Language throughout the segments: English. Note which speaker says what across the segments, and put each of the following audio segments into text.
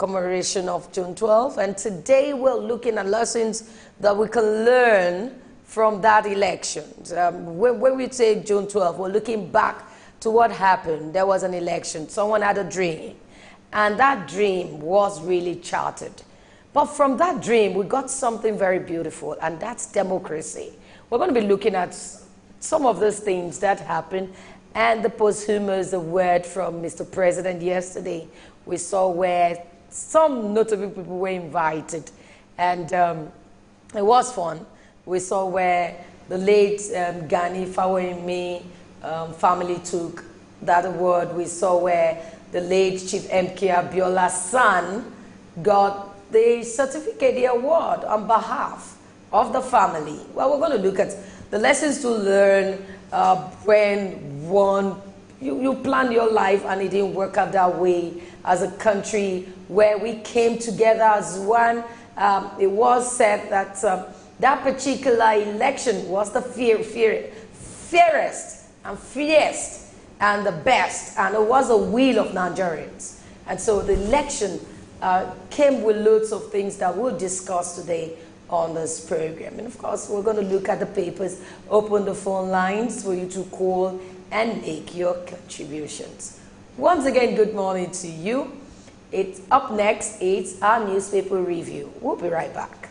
Speaker 1: commemoration of June 12th, and today we're looking at lessons that we can learn from that election. When we say June 12th, we're looking back to what happened. There was an election. Someone had a dream, and that dream was really charted. But from that dream, we got something very beautiful, and that's democracy. We're going to be looking at some of those things that happened, and the posthumous word from Mr. President yesterday. We saw where some notable people were invited, and it was fun. We saw where the late Gani Fawehinmi family took that award. We saw where the late Chief M.K. Abiola's son got the certificate, the award on behalf of the family. Well, we're going to look at the lessons to learn when you plan your life and it didn't work out that way, as a country where we came together as one. It was said that that particular election was the fairest and fiercest and the best, and it was a will of Nigerians. And so the election came with loads of things that we'll discuss today on this program. And of course, we're going to look at the papers, open the phone lines for you to call and make your contributions. Once again, good morning to you. It's up next, it's our newspaper review. We'll be right back.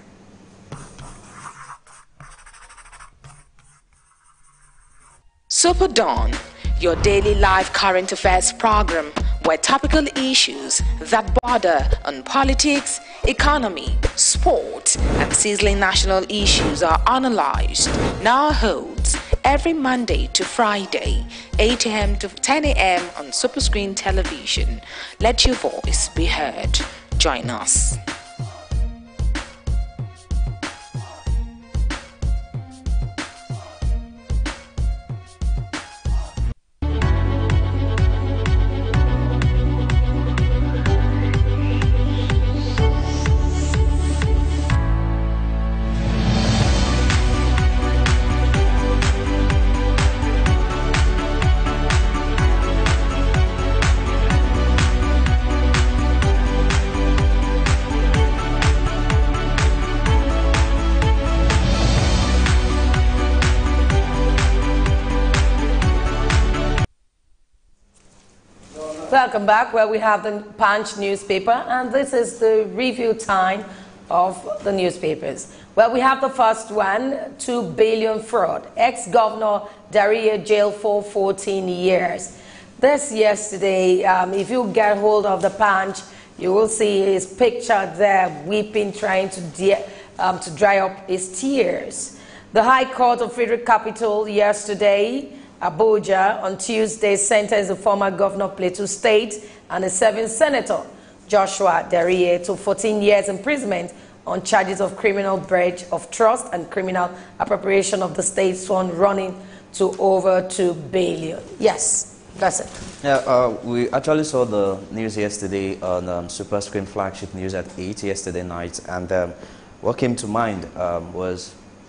Speaker 2: SuperDawn, your daily live current affairs program where topical issues that border on politics, economy, sport, and sizzling national issues are analyzed, now holds every Monday to Friday, 8 a.m. to 10 a.m. on Superscreen television. Let your voice be heard. Join us.
Speaker 1: Welcome back, where we have the Punch newspaper, and this is the review time of the newspapers. Well, we have the first one, 2 billion fraud. Ex-Governor Dariye jailed for 14 years. This yesterday, if you get hold of the Punch, you will see his picture there, weeping, trying to dry up his tears. The High Court of Federal Capital yesterday, Abuja, on Tuesday, sentenced the former governor of Plateau State and the 7th senator, Joshua Dariye, to 14 years imprisonment on charges of criminal breach of trust and criminal appropriation of the state's fund, running to over 2 billion. Yes, that's it.
Speaker 3: Yeah, we actually saw the news yesterday on Superscreen flagship news at 8 yesterday night, and what came to mind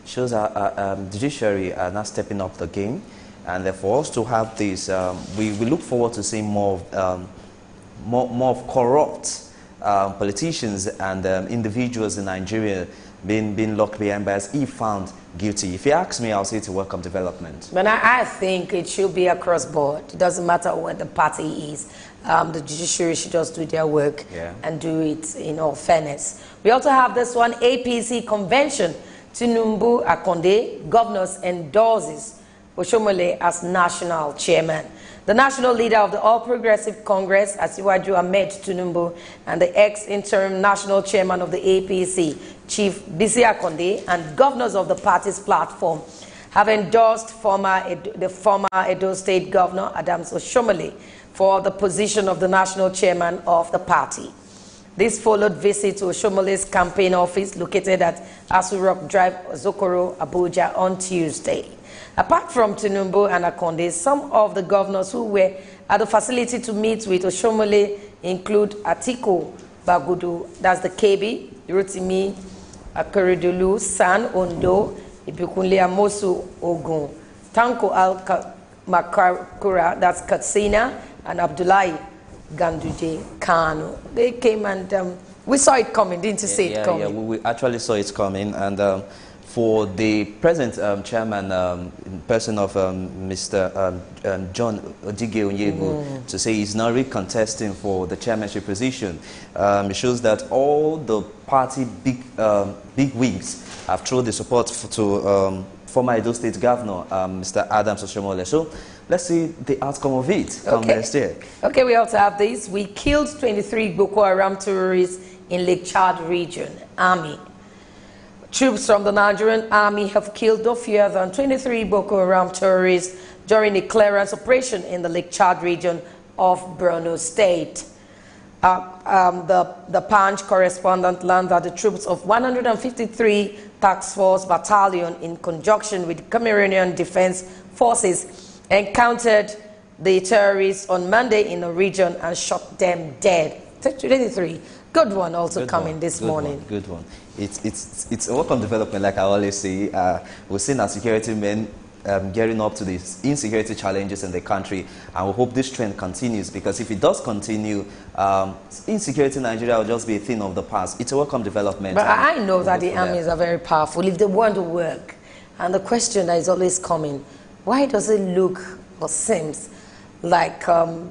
Speaker 3: shows our judiciary are now stepping up the game. And for us to have this, we look forward to seeing more of corrupt politicians and individuals in Nigeria being locked behind bars if found guilty. If you ask me, I'll say it's a welcome development.
Speaker 1: But I think it should be across board. It doesn't matter what the party is. The judiciary should just do their work and do it in all fairness. We also have this one, APC convention. Tinubu Akonde, governors endorses Oshomole as national chairman. The national leader of the All Progressive Congress, Asiwaju Ahmed Tinubu, and the ex-interim national chairman of the APC, Chief Bisi Akonde, and governors of the party's platform have endorsed the former Edo State Governor, Adams Oshomole, for the position of the national chairman of the party. This followed visit to Oshomole's campaign office located at Asu Rock Drive, Zokoro, Abuja on Tuesday. Apart from Tinubu and Akonde, some of the governors who were at the facility to meet with Oshomole include Atiku Bagudu, that's the KB, Rotimi Akeredolu, San Ondo, Ibikunle Amosu Ogun, Tanko Al Makura, that's Katsina, and Abdullahi Ganduje, Kanu. They came and we saw it coming, didn't you see it coming?
Speaker 3: Yeah, we actually saw it coming. And for the present chairman, in person of Mr. John Odige Onyegu, to say he's not really contesting for the chairmanship position, it shows that all the party big wigs have thrown the support to former Edo State Governor, Mr. Adams Oshiomhole. So let's see the outcome of it come next year. Okay,
Speaker 1: we also have this. We killed 23 Boko Haram terrorists in Lake Chad region. Army. Troops from the Nigerian Army have killed no fewer than 23 Boko Haram terrorists during a clearance operation in the Lake Chad region of Borno State. The Punch correspondent learned that the troops of 153 Task Force Battalion, in conjunction with Cameroonian Defense Forces, encountered the terrorists on Monday in the region and shot them dead. 23. Good one also coming this morning.
Speaker 3: Good one. It's a welcome development, like I always say. We've seen our security men gearing up to these insecurity challenges in the country, and we hope this trend continues, because if it does continue, insecurity in Nigeria will just be a thing of the past. It's a welcome development.
Speaker 1: But I know that the armies are very powerful if they want to work. And the question that is always coming, why does it look or seems like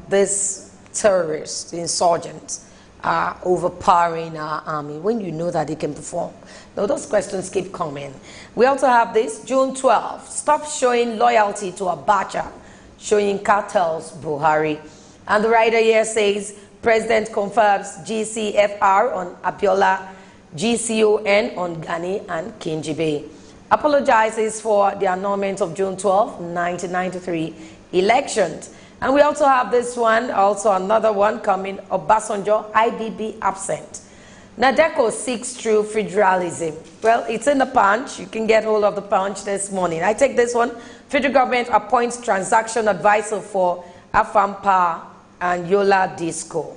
Speaker 1: this terrorist insurgents are overpowering our army when you know that they can perform? Now those questions keep coming. We also have this, June 12th, stop showing loyalty to Abacha, showing cartels Buhari. And the writer here says, President confirms GCFR on Abiola, GCON on Gani and Kingibe. Apologizes for the annulment of June 12, 1993 elections. And we also have this one, also another one coming, Obasanjo, IBB absent. Nadeko seeks true federalism. Well, it's in the Punch. You can get hold of the Punch this morning. I take this one. Federal government appoints transaction advisor for Afampa and Yola Disco.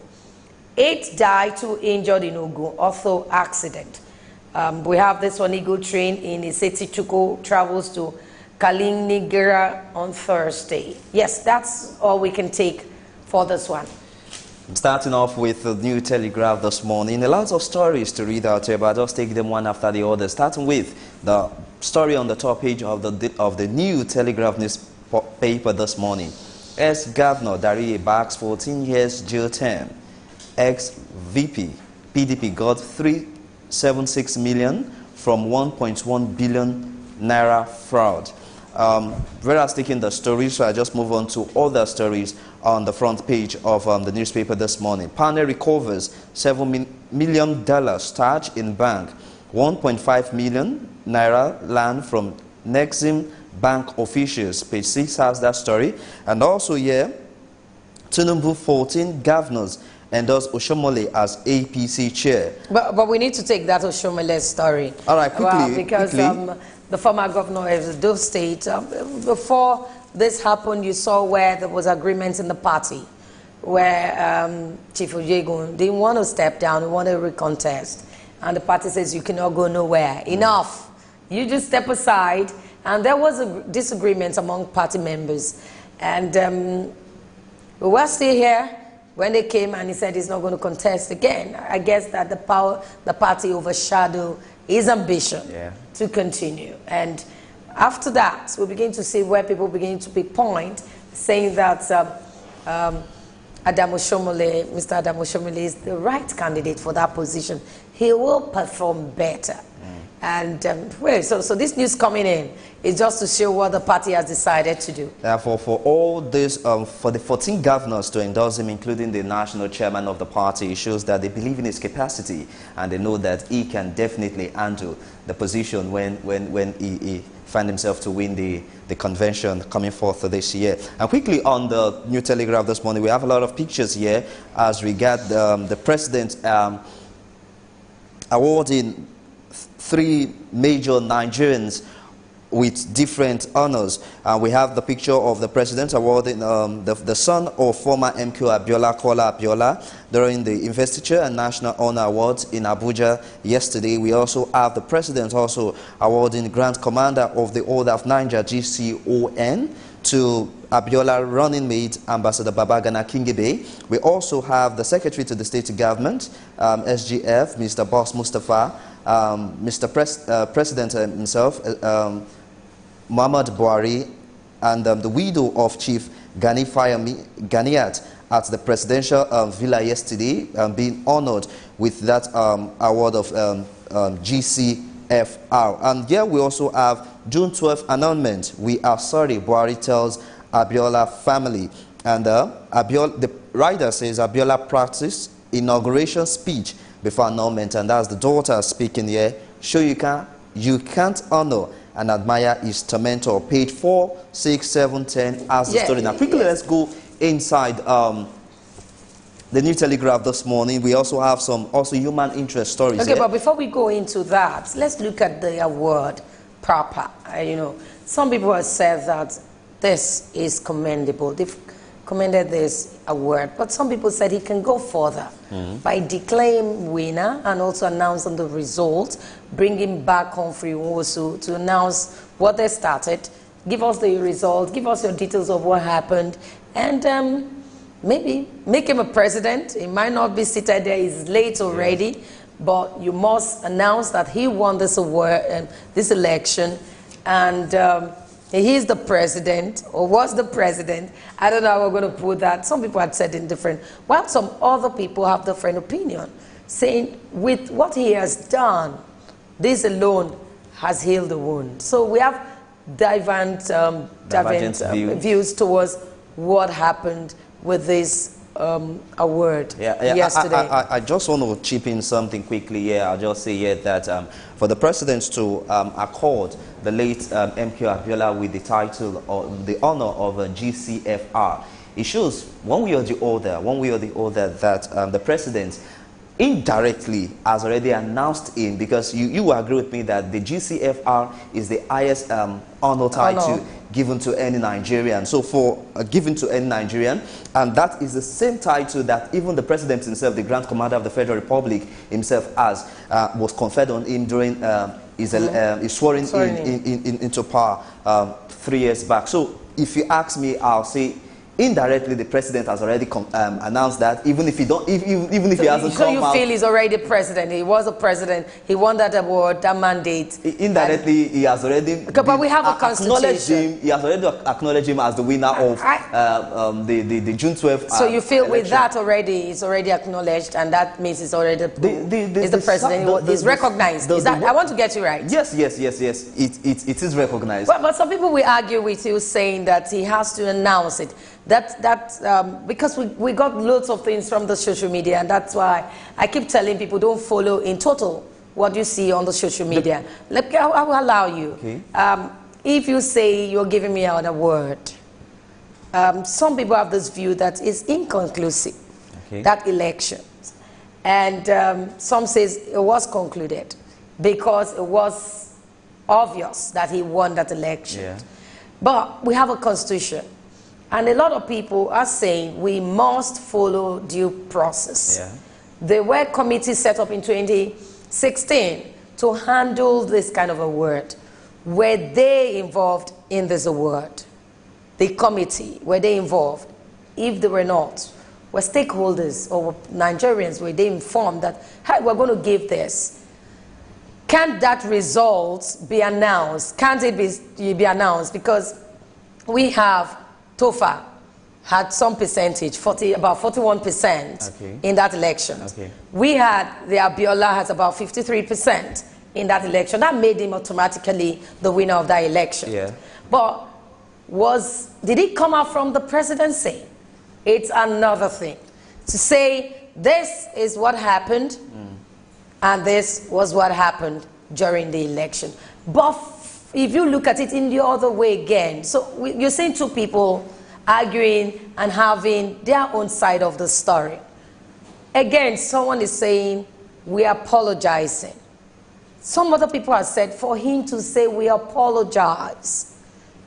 Speaker 1: 8 died, 2 injured in Ogun, auto accident. We have this one, Eagle train in Iseti Chuko travels to Kalinigera on Thursday. Yes, that's all we can take for this one.
Speaker 3: Starting off with the New Telegraph this morning, a lot of stories to read out here, but I'll just take them one after the other. Starting with the story on the top page of the New Telegraph newspaper this morning. Ex-Governor Dariye backs 14 years jail term. Ex-VP PDP got 376 million from 1.1 billion naira fraud. Whereas taking the story, so I just move on to other stories on the front page of the newspaper this morning. Panel recovers $7 million stashed in bank. 1.5 million naira land from Nexim Bank officials. Page 6 has that story. And also here, Tinubu 14 governors endorse Oshiomhole as APC chair.
Speaker 1: But we need to take that Oshiomhole story.
Speaker 3: All right, quickly.
Speaker 1: Because the former governor of the state, before this happened, you saw where there was agreement in the party, where Chief Ojegun didn't want to step down, he wanted to recontest. And the party says, you cannot go nowhere. Enough. You just step aside. And there was a disagreement among party members. And we were still here when they came and he said he's not going to contest again. I guess that the party overshadowed his ambition to continue. And after that, we begin to see where people begin to pick point, saying that Mr. Adam Oshiomhole is the right candidate for that position. He will perform better. And so this news coming in is just to show what the party has decided to do. Therefore,
Speaker 3: for all this, for the 14 governors to endorse him, including the national chairman of the party, it shows that they believe in his capacity and they know that he can definitely handle the position when he find himself to win the convention coming forth this year. And quickly on the New Telegraph this morning, we have a lot of pictures here as regard the president awarding 3 major Nigerians with different honors. We have the picture of the president awarding the son of former MQ Abiola, Kola Abiola, during the Investiture and National Honor Awards in Abuja yesterday. We also have the president also awarding Grand Commander of the Order of Niger, GCON, to Abiola running mate, Ambassador Babagana Kingibe. We also have the Secretary to the State Government, SGF, Mr. Boss Mustafa, Mr. President himself, Muhammad Buhari, and the widow of Chief Gani Ganiat at the presidential villa yesterday, being honored with that award of GCFR. And here we also have June 12th announcement. We are sorry, Buhari tells Abiola family. And the writer says Abiola practiced inauguration speech before annulment, and that's the daughter speaking here. Sure, you can't honor and admire his tormentor. Page 4, 6, 7, 10 as the story. Now quickly, let's go inside the New Telegraph this morning. We also have some human interest stories.
Speaker 1: Okay, but before we go into that, let's look at the award proper. You know, some people have said that this is commendable. They've commended this award, but some people said he can go further by declaring winner and also announcing the results, bringing back Humphrey Nwosu to announce what they started, give us the results, give us your details of what happened, and maybe make him a president. He might not be seated there, he's late already, but you must announce that he won this award and this election, and he's the president, or was the president. I don't know how we're going to put that. Some people had said in different, while some other people have different opinion, saying with what he has done, this alone has healed the wound. So we have divergent views towards what happened with this award yesterday.
Speaker 3: I just want to chip in something quickly here. I'll just say here that for the president to accord the late MK Abiola with the title or the honor of a GCFR, it shows one way or the other that the president indirectly has already announced him, because you will agree with me that the GCFR is the highest honor title given to any Nigerian. So for given to any Nigerian, and that is the same title that even the president himself, the Grand Commander of the Federal Republic himself, was conferred on him during his swearing into power 3 years back. So if you ask me, I'll say indirectly the president has already announced that, even if he hasn't come out. So you feel
Speaker 1: he's already president? He was a president. He won that award, that mandate.
Speaker 3: Indirectly, he has already.
Speaker 1: But we have a constitution.
Speaker 3: He has already acknowledged him as the winner of the June 12th.
Speaker 1: So you feel
Speaker 3: election.
Speaker 1: With that already, he's already acknowledged, and that means he's already the president. He's recognized. I want to get you right.
Speaker 3: Yes. It is recognized.
Speaker 1: But some people will argue with you, saying that he has to announce it. Because we got loads of things from the social media, and that's why I keep telling people, don't follow in total what you see on the social media. I will allow you.
Speaker 3: Okay.
Speaker 1: If you say you're giving me an award, some people have this view that it's inconclusive, that election. And some says it was concluded because it was obvious that he won that election.
Speaker 3: Yeah.
Speaker 1: But we have a constitution. And a lot of people are saying we must follow due process.
Speaker 3: Yeah.
Speaker 1: There were committees set up in 2016 to handle this kind of award. Were they involved in this award? The committee, were they involved? If they were not, were stakeholders or Nigerians, were they informed that, hey, we're going to give this? Can't that result be announced? Can't it be announced? Because we have Tofa had some percentage, about 41% in that election. We had the Abiola has about 53% in that election. That made him automatically the winner of that election.
Speaker 3: Yeah.
Speaker 1: But did it come out from the presidency? It's another thing. To say this is what happened and this was what happened during the election. But if you look at it in the other way again, so you're seeing two people arguing and having their own side of the story. Again, someone is saying, we are apologizing. Some other people have said, for him to say we apologize,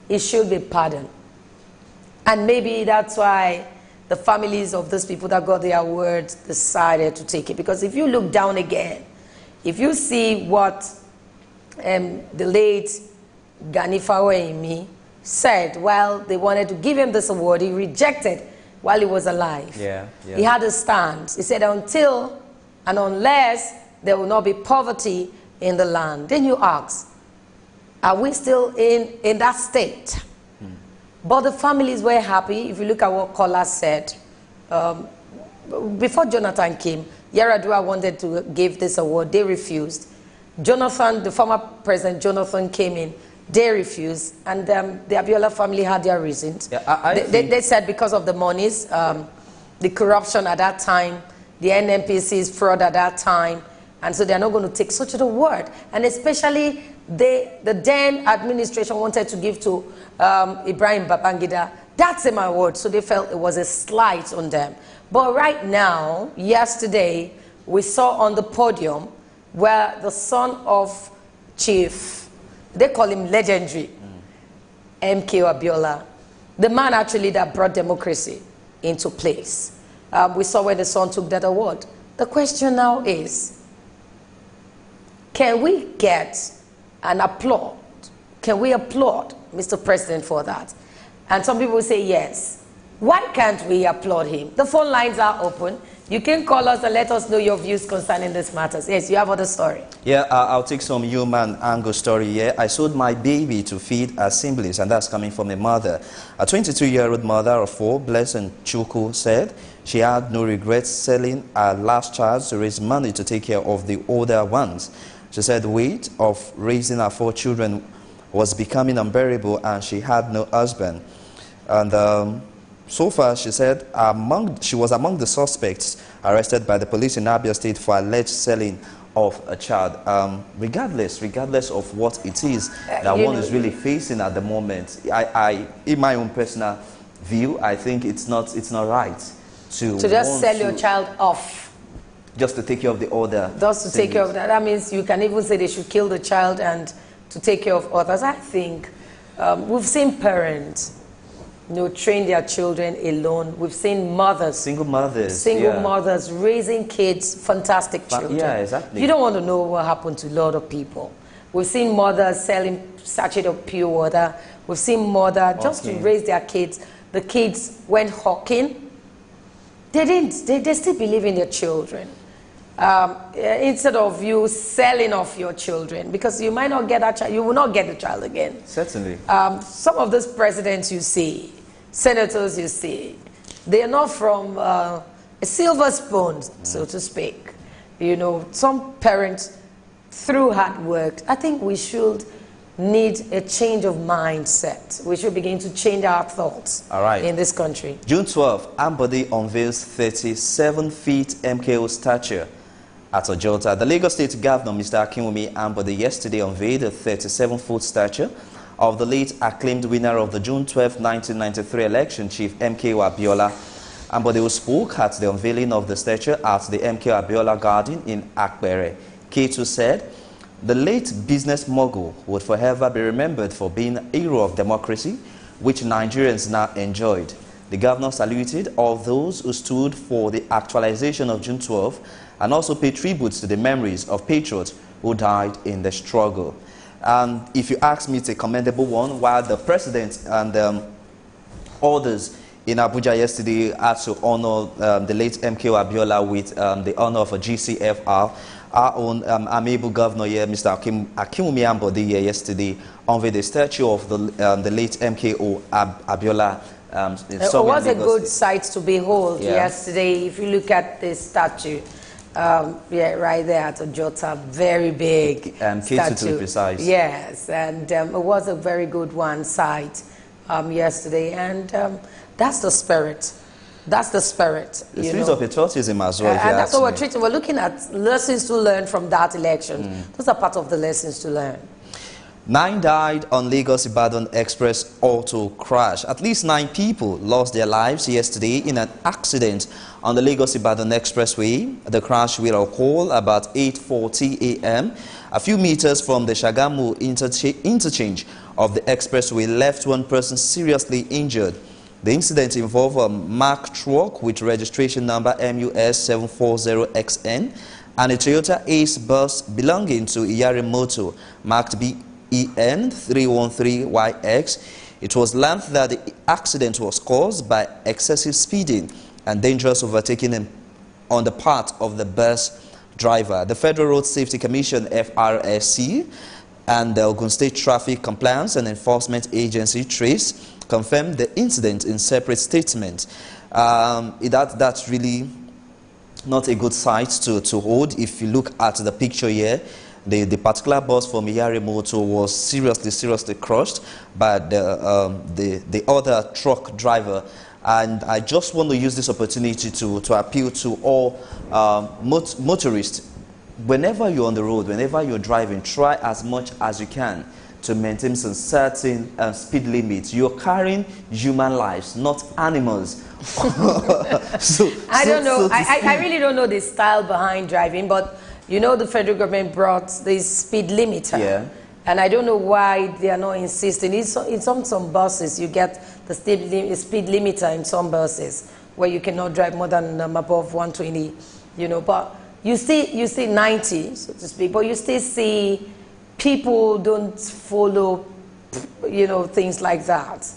Speaker 1: it should be pardoned. And maybe that's why the families of those people that got their awards decided to take it. Because if you look down again, if you see what the late Gani Fawehinmi said while they wanted to give him this award, he rejected while he was alive.
Speaker 3: Yeah, yeah.
Speaker 1: He had a stand. He said, until and unless there will not be poverty in the land. Then you ask, are we still in that state? But the families were happy. If you look at what Kola said, before Jonathan came, Yaradua wanted to give this award. They refused. Jonathan, the former president Jonathan, came in. They refused. And the Abiola family had their reasons.
Speaker 3: Yeah,
Speaker 1: they said because of the monies, the corruption at that time, the NNPC's fraud at that time, and so they're not going to take such a word. And especially the then administration wanted to give to Ibrahim Babangida that same award, so they felt it was a slight on them. But right now, yesterday, we saw on the podium where the son of Chief, they call him legendary, MK Abiola, the man actually that brought democracy into place. We saw when the son took that award. The question now is, can we get an applaud? Can we applaud Mr. President for that? And some people say yes. Why can't we applaud him? The phone lines are open. You can call us and let us know your views concerning this matters. Yes, you have other story.
Speaker 3: Yeah, I'll take some human angle story here. I sold my baby to feed her siblings, and that's coming from a mother. A 22-year-old mother of 4, Blessing Chuku, said she had no regrets selling her last child to raise money to take care of the older ones. She said the weight of raising her 4 children was becoming unbearable, and she had no husband. And so far, she said, she was among the suspects arrested by the police in Abia State for alleged selling of a child. Regardless of what it is that one is really facing at the moment, in my own personal view, I think it's not right to
Speaker 1: just sell your child off.
Speaker 3: Just to take care of the other.
Speaker 1: Just to take care of that. That means you can even say they should kill the child and to take care of others. I think we've seen parents train their children alone. We've seen mothers. Single mothers raising kids, fantastic children.
Speaker 3: Yeah, exactly.
Speaker 1: You don't want to know what happened to a lot of people. We've seen mothers selling sachet of pure water. We've seen mothers just to raise their kids. The kids went hawking. They still believe in their children. Instead of you selling off your children, because you might not get that child, you will not get the child again.
Speaker 3: Certainly.
Speaker 1: Some of those presidents you see, senators you see, they are not from a silver spoon, so to speak. You know, some parents, through hard work, I think we should need a change of mindset. We should begin to change our thoughts in this country.
Speaker 3: June 12th, Ambode unveils 37-feet MKO statue at Ojota. The Lagos State Governor, Mr. Akinwumi Ambode, yesterday unveiled a 37-foot statue of the late acclaimed winner of the June 12, 1993 election, Chief MKO Abiola. Ambode spoke at the unveiling of the statue at the MKO Abiola Garden in Akbere. K2 said, the late business mogul would forever be remembered for being a hero of democracy, which Nigerians now enjoyed. The governor saluted all those who stood for the actualization of June 12 and also paid tributes to the memories of patriots who died in the struggle. And if you ask me, it's a commendable one. While the president and others in Abuja yesterday had to honor the late MKO Abiola with the honor of a GCFR, our own amiable governor here, Mr. Akinwumi Ambode, here yesterday unveiled the statue of the late MKO Abiola.
Speaker 1: It was a good sight to behold yesterday. If you look at the statue, right there at Ojota, very big statue.
Speaker 3: To be precise.
Speaker 1: Yes, and it was a very good sight yesterday, and that's the spirit. That's the spirit.
Speaker 3: The spirit of patriotism as well.
Speaker 1: And that's what we're treating. We're looking at lessons to learn from that election. Those are part of the lessons to learn.
Speaker 3: 9 died on Lagos-Ibadan Express auto crash. At least 9 people lost their lives yesterday in an accident on the Lagos-Ibadan Expressway. The crash will occur about 8:40 a.m. A few meters from the Shagamu interchange of the expressway left one person seriously injured. The incident involved a Mack truck with registration number MUS 740XN and a Toyota Ace bus belonging to Iyare Moto marked BEN 313YX. It was learned that the accident was caused by excessive speeding and dangerous overtaking on the part of the bus driver. The Federal Road Safety Commission, FRSC, and the Ogun State Traffic Compliance and Enforcement Agency, TRACE, confirmed the incident in separate statements. That's really not a good sight to hold. If you look at the picture here, the particular bus from Iyare Motor was seriously crushed by the other truck driver. And I just want to use this opportunity to appeal to all motorists. Whenever you're on the road, whenever you're driving, try as much as you can to maintain some certain speed limits. You're carrying human lives, not animals.
Speaker 1: I really don't know the style behind driving, but you know the federal government brought this speed limiter. Yeah. And I don't know why they are not insisting. In some buses, you get the speed limiter in some buses where you cannot drive more than above 120, you know. But you see 90, so to speak, but you still see people don't follow, you know, things like that.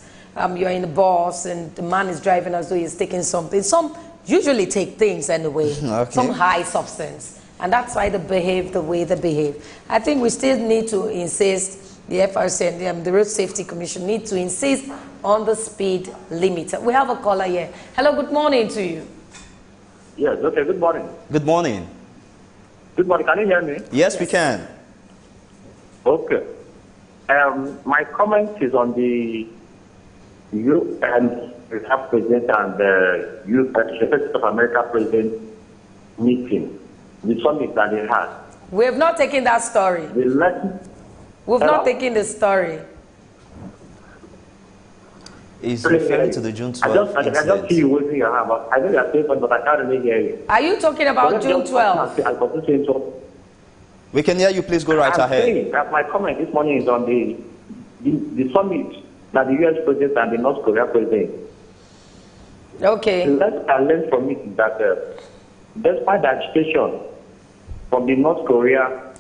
Speaker 1: You're in a bus and the man is driving as though he's taking something. Some usually take things anyway, okay. Some high substance. And that's why they behave the way they behave. I think we still need to insist, the FRC and the Road Safety Commission need to insist on the speed limiter. We have a caller here. Hello, good morning to you.
Speaker 4: Yes, okay, good morning.
Speaker 3: Good morning.
Speaker 4: Good morning, can you hear me?
Speaker 3: Yes, we can.
Speaker 4: Okay. My comment is on the UN President and the United of America President meeting. The summit that they had.
Speaker 1: We have not taken that story. We've not taken the story.
Speaker 3: He's referring to the June 12th
Speaker 4: I just see you waving your hand, but I know you're saying, but I can't really hear you.
Speaker 1: Are you talking about June 12th?
Speaker 3: We can hear you. Please go right ahead.
Speaker 4: Saying that my comment this morning is on the summit that the U.S. president and the North Korea president.
Speaker 1: Okay.
Speaker 4: The lesson I learned from it is that despite the agitation from the North Korea,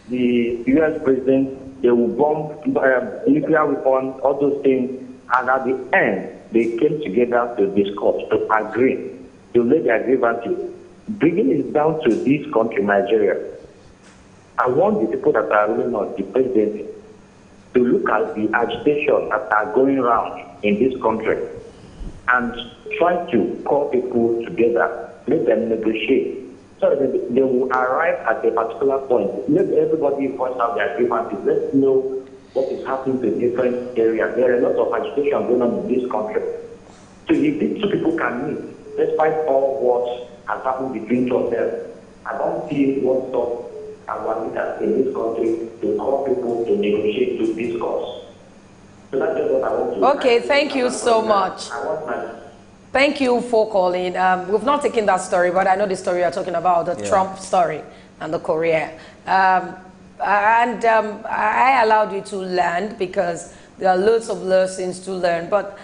Speaker 4: the U.S. president, they will bomb nuclear weapons, all those things, and at the end, they came together to discuss, to agree, to lay their grievances. Bringing it down to this country, Nigeria, I want the people that are ruling us, the president, to look at the agitation that are going around in this country and try to call people together, let them negotiate, so that they will arrive at a particular point. Let everybody voice out their grievances. Let's know what is happening to different areas. There are a lot of agitation going on in this country. So if these two people can meet, despite all what has happened between two of them, I don't see what stop our leaders in this country to call people to negotiate, to discuss. So that's just what I want to.
Speaker 1: Okay, thank you so much. Thank you for calling. We've not taken that story, but I know the story you're talking about, the Trump story and the Korea. I allowed you to land because there are loads of lessons to learn. But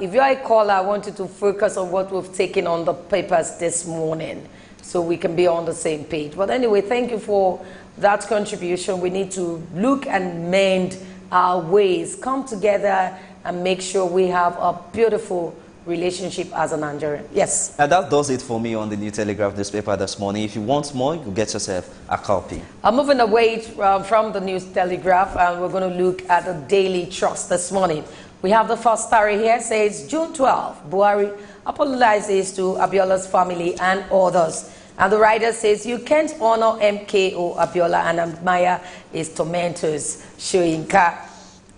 Speaker 1: if you're a caller, I want you to focus on what we've taken on the papers this morning so we can be on the same page. But anyway, thank you for that contribution. We need to look and mend our ways, come together and make sure we have a beautiful relationship as a Nigerian. Yes.
Speaker 3: And that does it for me on the New Telegraph newspaper this morning. If you want more, you get yourself a copy.
Speaker 1: I'm moving away from the News Telegraph, and we're going to look at the Daily Trust this morning. We have the first story here, says June 12, Buhari apologizes to Abiola's family and others. And the writer says, you can't honor MKO Abiola and admire his tormentors, Shoyinka.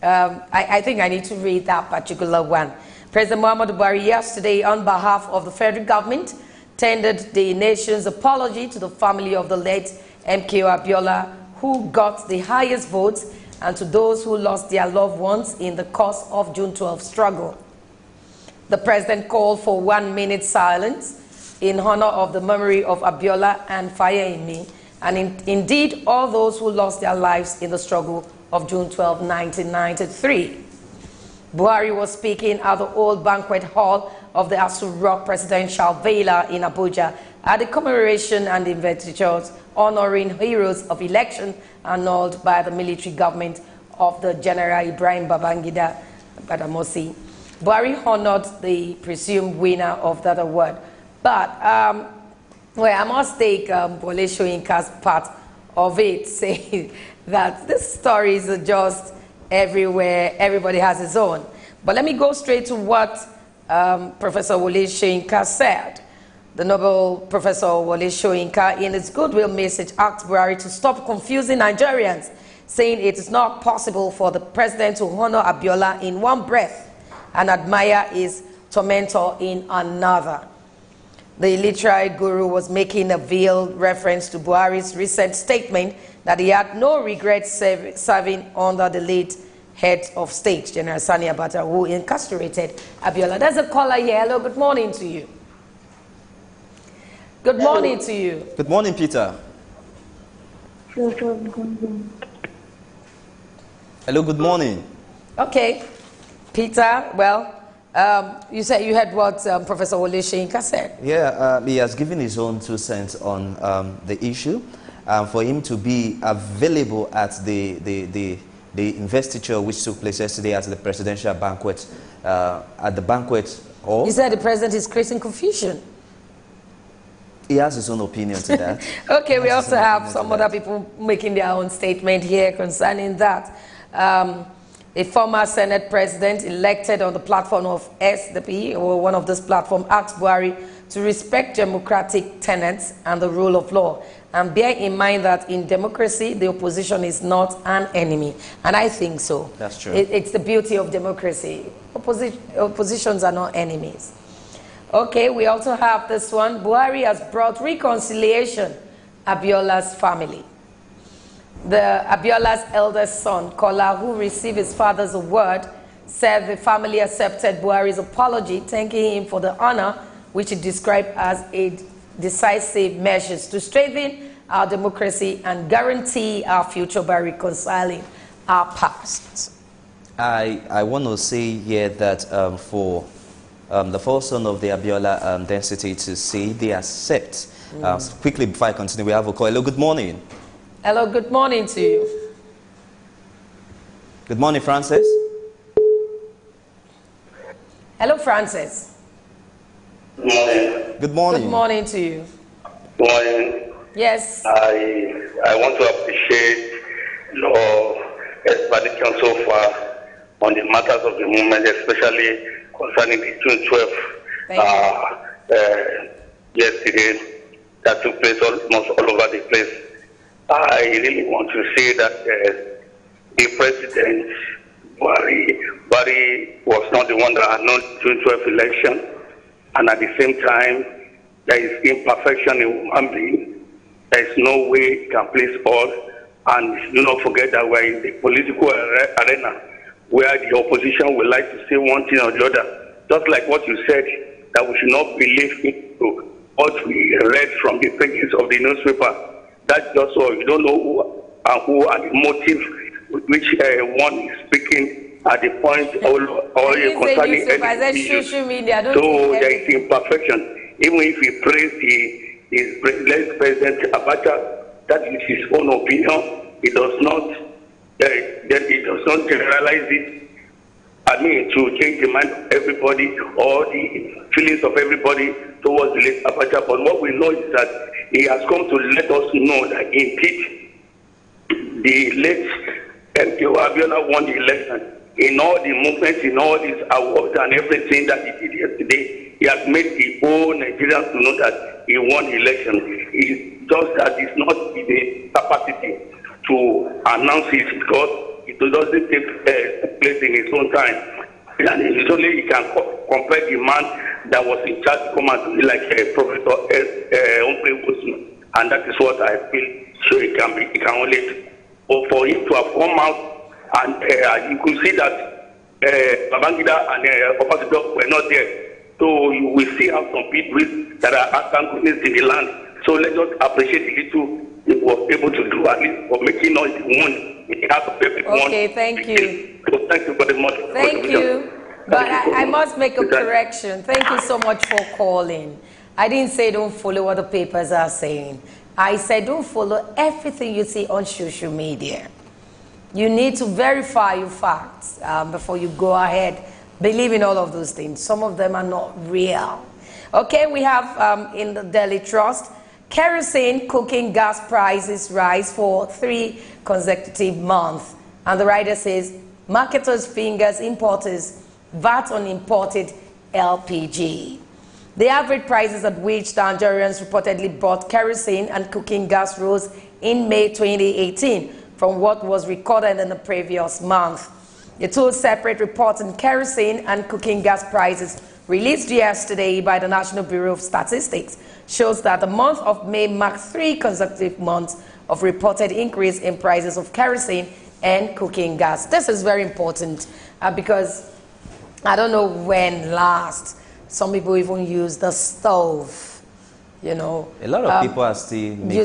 Speaker 1: I think I need to read that particular one. President Muhammadu Buhari yesterday, on behalf of the federal government, tendered the nation's apology to the family of the late MKO Abiola, who got the highest votes, and to those who lost their loved ones in the course of June 12 struggle. The president called for 1 minute silence in honor of the memory of Abiola and Fayemi, and indeed all those who lost their lives in the struggle of June 12, 1993. Buhari was speaking at the old banquet hall of the Asu Rock Presidential Villa in Abuja at the commemoration and investitures honoring heroes of election annulled by the military government of the General Ibrahim Babangida Badamosi. Buhari honored the presumed winner of that award. But, well, I must take Wole Soyinka's part of it, saying that the stories are just everywhere, everybody has his own. But let me go straight to what Professor Wole Soyinka said. The Nobel Professor Wole Soyinka, in his goodwill message, asked Buhari to stop confusing Nigerians, saying it is not possible for the president to honor Abiola in one breath and admire his tormentor in another. The literary guru was making a veiled reference to Buhari's recent statement that he had no regrets serving under the late head of state, General Sani Abacha, who incarcerated Abiola. There's a caller here. Hello, good morning to you. Good morning to you.
Speaker 3: Good morning, Peter. Hello, good morning.
Speaker 1: Okay, Peter, well, you said you heard what Professor Wole Soyinka said.
Speaker 3: Yeah, he has given his own 2 cents on the issue. For him to be available at the investiture which took place yesterday at the presidential banquet, at the banquet hall.
Speaker 1: He said the president is creating confusion.
Speaker 3: He has his own opinion to that.
Speaker 1: Okay, we also have some other people making their own statement here concerning that. A former Senate president elected on the platform of SDP, or one of those platforms, asked Buhari to respect democratic tenets and the rule of law. And bear in mind that in democracy, the opposition is not an enemy. And I think so.
Speaker 3: That's true.
Speaker 1: It's the beauty of democracy. Oppositions are not enemies. Okay, we also have this one. Buhari has brought reconciliation, Abiola's family. Abiola's eldest son, Kola, who received his father's award, said the family accepted Buhari's apology, thanking him for the honor, which he described as a decisive measures to strengthen our democracy and guarantee our future by reconciling our past.
Speaker 3: I want to say here that for the first son of the Abiola density to say they accept. Quickly before I continue, we have a call. Hello, good morning.
Speaker 1: Hello, good morning to you.
Speaker 3: Good morning, Francis.
Speaker 1: Hello, Francis.
Speaker 5: Good morning.
Speaker 3: Good morning.
Speaker 1: Good morning to you.
Speaker 5: Good morning.
Speaker 1: Yes.
Speaker 5: I want to appreciate your explanation so far on the matters of the movement, especially concerning the June 12th yesterday that took place almost all over the place. I really want to say that the president, Buhari was not the one that announced the June 12th election, and at the same time, there is imperfection in human being. There is no way it can please all, and do not forget that we're in the political arena where the opposition would like to say one thing or the other. Just like what you said, that we should not believe into what we read from the pages of the newspaper. That's just so you don't know who are the motive which one is speaking at the point or concerning any issues. So there is imperfection. Even if he praised his President Abacha, that is his own opinion. It does not generalize it. I mean, to change the mind of everybody or the feelings of everybody towards the late Abacha. But what we know is that he has come to let us know that indeed the late MKO Abiola won the election. In all the movements, in all these awards and everything that he did yesterday, he has made the whole Nigerians to know that he won the election. It's just that it's not in the capacity to announce it because it doesn't take place in his own time. And usually he can compare the man that was in charge to come and to be like Professor Ombre, and that is what I feel. So it can only do. But for him to have come out and you could see that Babangida and Opposite were not there. So you will see how some people that are antagonists in the land. So let's just appreciate the little he was able to do at least for making noise one.
Speaker 1: Okay, thank you.
Speaker 5: So thank you very much.
Speaker 1: Thank you. But I must make a correction. Thank you so much for calling. I didn't say don't follow what the papers are saying. I said don't follow everything you see on social media. You need to verify your facts before you go ahead believing all of those things. Some of them are not real. Okay, we have in the Daily Trust, kerosene cooking gas prices rise for 3 consecutive months. And the writer says, marketers fingers importers, VAT on imported LPG. The average prices at which Nigerians reportedly bought kerosene and cooking gas rose in May 2018 from what was recorded in the previous month. The two separate reports on kerosene and cooking gas prices released yesterday by the National Bureau of Statistics shows that the month of May marked 3 consecutive months of reported increase in prices of kerosene and cooking gas. This is very important because I don't know when last some people even use the stove, you know.
Speaker 3: A lot of people are still making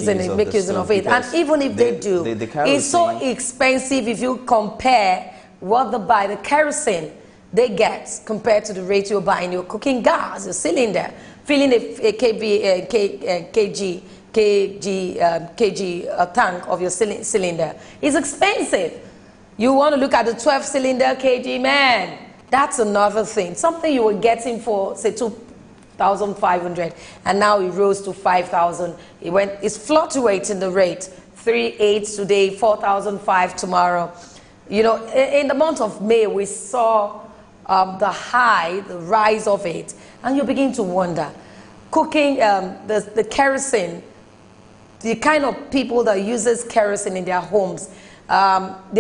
Speaker 3: use of it.
Speaker 1: And even if they do, it's so expensive if you compare what they buy the kerosene they get compared to the rate you're buying your cooking gas, your cylinder, filling a kg tank of your cylinder is expensive. You want to look at the 12-cylinder kg, man, that's another thing. Something you were getting for, say, 2,500, and now it rose to 5,000. It's fluctuating the rate. 3,800 today, 4,500 tomorrow. You know, in the month of May, we saw the rise of it, and you begin to wonder, cooking the kerosene, the kind of people that uses kerosene in their homes, they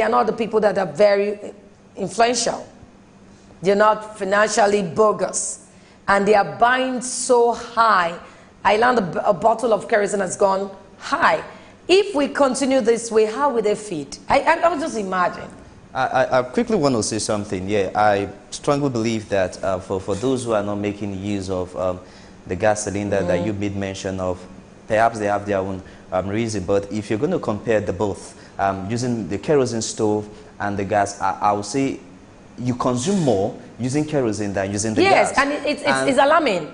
Speaker 1: are not the people that are very influential. They're not financially bogus, and they are buying so high. I learned a bottle of kerosene has gone high. If we continue this way, how will they feed? I would just imagine.
Speaker 3: I quickly want to say something. Yeah, I strongly believe that for those who are not making use of the gas cylinder that you made mention of, perhaps they have their own reason. But if you're going to compare the both, using the kerosene stove and the gas, I would say you consume more using kerosene than using the gas.
Speaker 1: Yes, and it's alarming.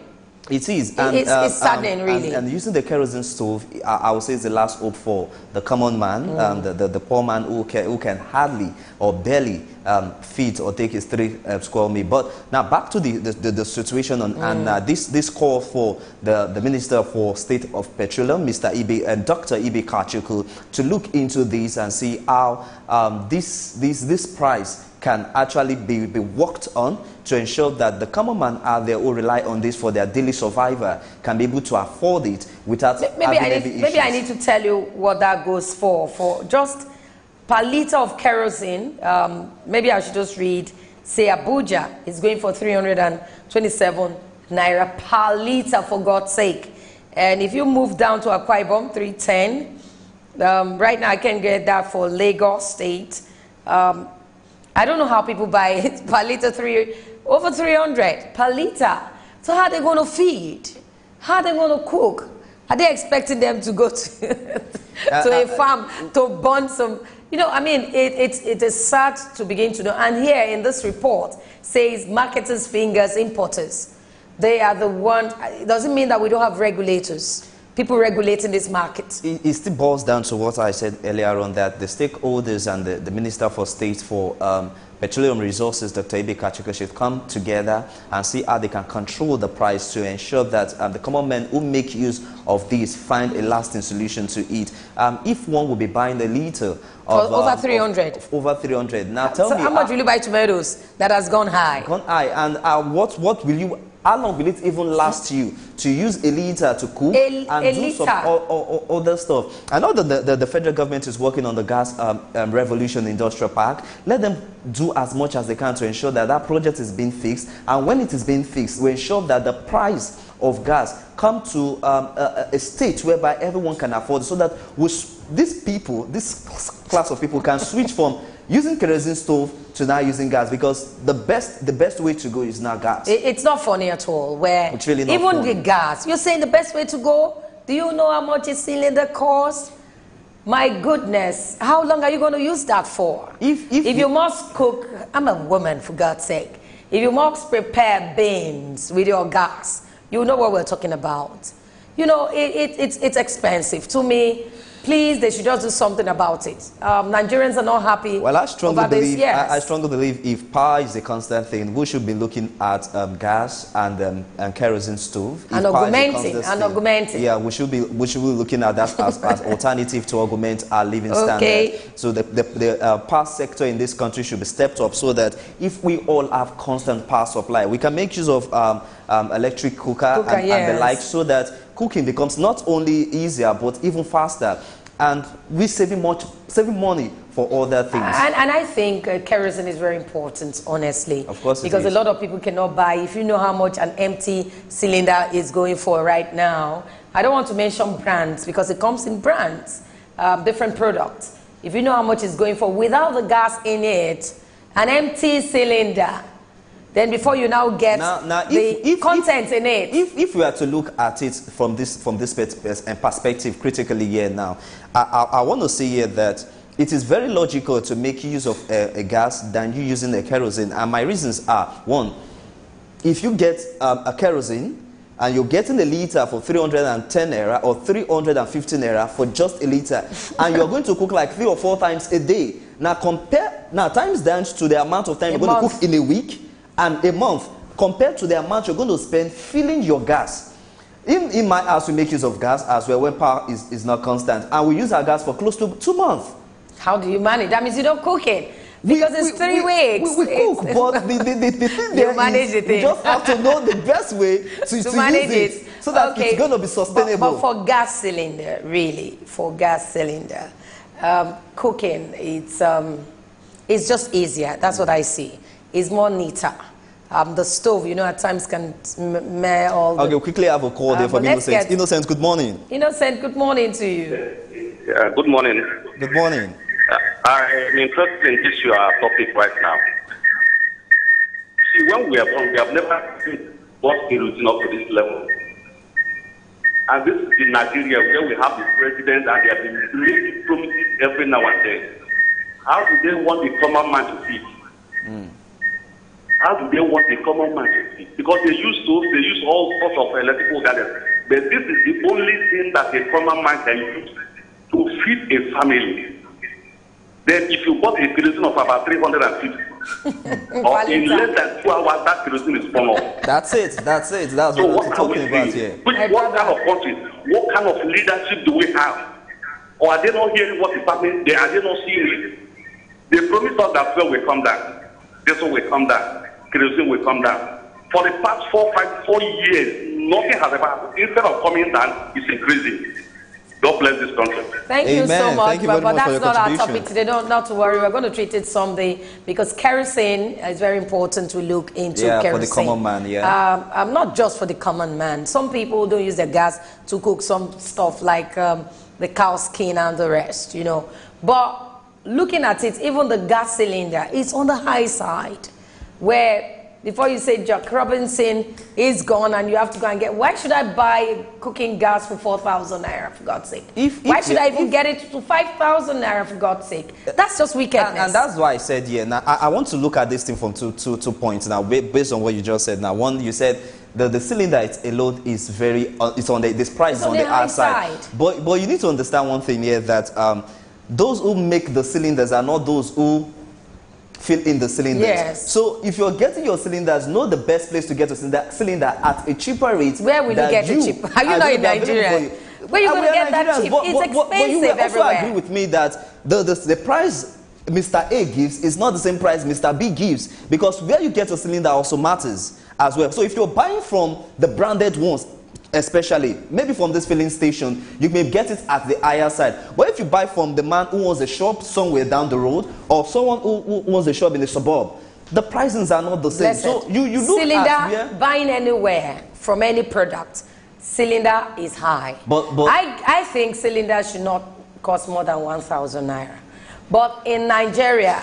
Speaker 3: It is.
Speaker 1: It's saddening, really.
Speaker 3: And using the kerosene stove, I would say, is the last hope for the common man, the poor man who can hardly or barely feed or take his 3 square meal. But now back to the situation on, and this call for the Minister for State of Petroleum, Mr. Ibe and Dr. Ibe Kachuku, to look into this and see how this price can actually be worked on to ensure that the common man out there who rely on this for their daily survival can be able to afford it without
Speaker 1: maybe I need to tell you what that goes for. For just per liter of kerosene, maybe I should just read, say Abuja is going for 327 naira per liter, for God's sake. And if you move down to Akwa Ibom, 310. Right now I can get that for Lagos State. I don't know how people buy it per liter, over 300 per liter. So how are they going to feed? How are they going to cook? Are they expecting them to go to, to a farm to burn some? You know, I mean, it is sad to begin to know. And here in this report says marketers, fingers, importers. They are the ones. It doesn't mean that we don't have regulators. People regulating this market.
Speaker 3: It still boils down to what I said earlier on, that the stakeholders and the Minister for State for Petroleum Resources, Dr. Ibe Kachuku, should come together and see how they can control the price to ensure that the common men who make use of these find a lasting solution to it. If one will be buying a liter of
Speaker 1: over 300.
Speaker 3: Over 300. Now tell me,
Speaker 1: how much will you buy tomatoes that has gone high?
Speaker 3: Gone high, and what will you? How long will it even last you to use a liter to cook and do some other stuff? I know that the federal government is working on the gas revolution industrial park. Let them do as much as they can to ensure that that project is being fixed. And when it is being fixed, we ensure that the price of gas come to a state whereby everyone can afford it, so that these people, this class of people, can switch from using kerosene stove to now using gas, because the best way to go is now gas.
Speaker 1: It's not funny at all. Where
Speaker 3: it's really not
Speaker 1: even
Speaker 3: funny.
Speaker 1: The gas, you're saying the best way to go. Do you know how much a cylinder costs? My goodness, how long are you going to use that for? If you must cook, I'm a woman, for God's sake. If you must prepare beans with your gas, you know what we're talking about. You know, it's expensive. To me, please, they should just do something about it. Nigerians are not happy.
Speaker 3: Well, I strongly believe,
Speaker 1: yes.
Speaker 3: I strongly believe if power is a constant thing, we should be looking at gas and kerosene stove.
Speaker 1: And augmenting.
Speaker 3: Yeah, we should be looking at that as alternative to augment our living standard. So the power sector in this country should be stepped up so that if we all have constant power supply, we can make use of electric cooker and the like, so that cooking becomes not only easier but even faster, and we're saving money for other things.
Speaker 1: And I think kerosene is very important, honestly.
Speaker 3: Of course,
Speaker 1: because a lot of people cannot buy. If you know how much an empty cylinder is going for right now, I don't want to mention brands because it comes in brands, different products. If you know how much it's going for without the gas in it, an empty cylinder, then before you now get the content in it.
Speaker 3: If we are to look at it from this perspective critically here now, I want to say here that it is very logical to make use of a gas than you using a kerosene. And my reasons are, one, if you get a kerosene and you're getting a liter for 310 naira or 315 naira for just a liter, and you're going to cook like 3 or 4 times a day. Now times down to the amount of time you're going to cook in a week and a month, compared to the amount you're going to spend filling your gas. In my house, we make use of gas as well when power is not constant, and we use our gas for close to 2 months.
Speaker 1: How do you manage? That means you don't cook it. Because it's 3 weeks.
Speaker 3: We cook, but the thing there is, you just have to know the best way to manage it so that it's going to be sustainable.
Speaker 1: But for gas cylinder, really, for gas cylinder, cooking, it's just easier. That's what I see. It's more neater. The stove, at times can smear all the...
Speaker 3: Okay, we'll quickly have a call there from Innocent. Innocent, good morning.
Speaker 1: Innocent, good morning to you.
Speaker 5: Good morning.
Speaker 3: Good morning.
Speaker 5: I'm interested in this topic right now. See, when we are born, we have never seen what a routine up to this level. And this is in Nigeria, where we have the president and they have been making promises every now and then. How do they want the common man to feed? How do they want the common man to feed? Because they use stoves, they use all sorts of electrical gadgets. But this is the only thing that a common man can use to feed a family. Then if you bought a kerosene of about 350, or in less than 2 hours, that kerosene is gone off.
Speaker 3: That's it. That's so what we're talking about here.
Speaker 5: What kind of country, what kind of leadership do we have? Or are they not hearing what is happening? Are they not seeing it? They promised us that fuel will come down. This one will come down. Kerosene will come down. For the past 4 years, nothing has ever happened. Instead of coming down, it's increasing. God bless this country.
Speaker 1: Thank you so much, but that's not our topic today. Not to worry. We're going to treat it someday because kerosene is very important to look into. Kerosene.
Speaker 3: For the common man,
Speaker 1: not just for the common man. Some people don't use their gas to cook some stuff like the cow skin and the rest, But looking at it, even the gas cylinder is on the high side, where before you say Jack Robinson is gone and you have to go and get, why should I buy cooking gas for 4,000 naira, for God's sake? Why should I even get it to 5,000 naira, for God's sake? That's just wickedness.
Speaker 3: And that's why I said, now I want to look at this thing from two points now, based on what you just said. Now, one, you said the cylinder alone is it's on this price is on the outside. But you need to understand one thing here, that those who make the cylinders are not those who fill in the cylinders.
Speaker 1: Yes.
Speaker 3: So if you're getting your cylinders, know the best place to get a cylinder at a cheaper rate.
Speaker 1: Where will you get it cheap? Are you not in Nigeria? Where are you going to get that cheap? It's expensive
Speaker 3: but you will also
Speaker 1: everywhere.
Speaker 3: agree with me that the price Mr. A gives is not the same price Mr. B gives, because where you get a cylinder also matters as well. So if you're buying from the branded ones, especially maybe from this filling station, you may get it at the higher side. But if you buy from the man who owns a shop somewhere down the road, or someone who owns a shop in the suburb, the pricings are not the same. So you look
Speaker 1: cylinder
Speaker 3: at
Speaker 1: buying anywhere from any product, cylinder is high.
Speaker 3: But
Speaker 1: I think cylinder should not cost more than 1,000 naira. But in Nigeria,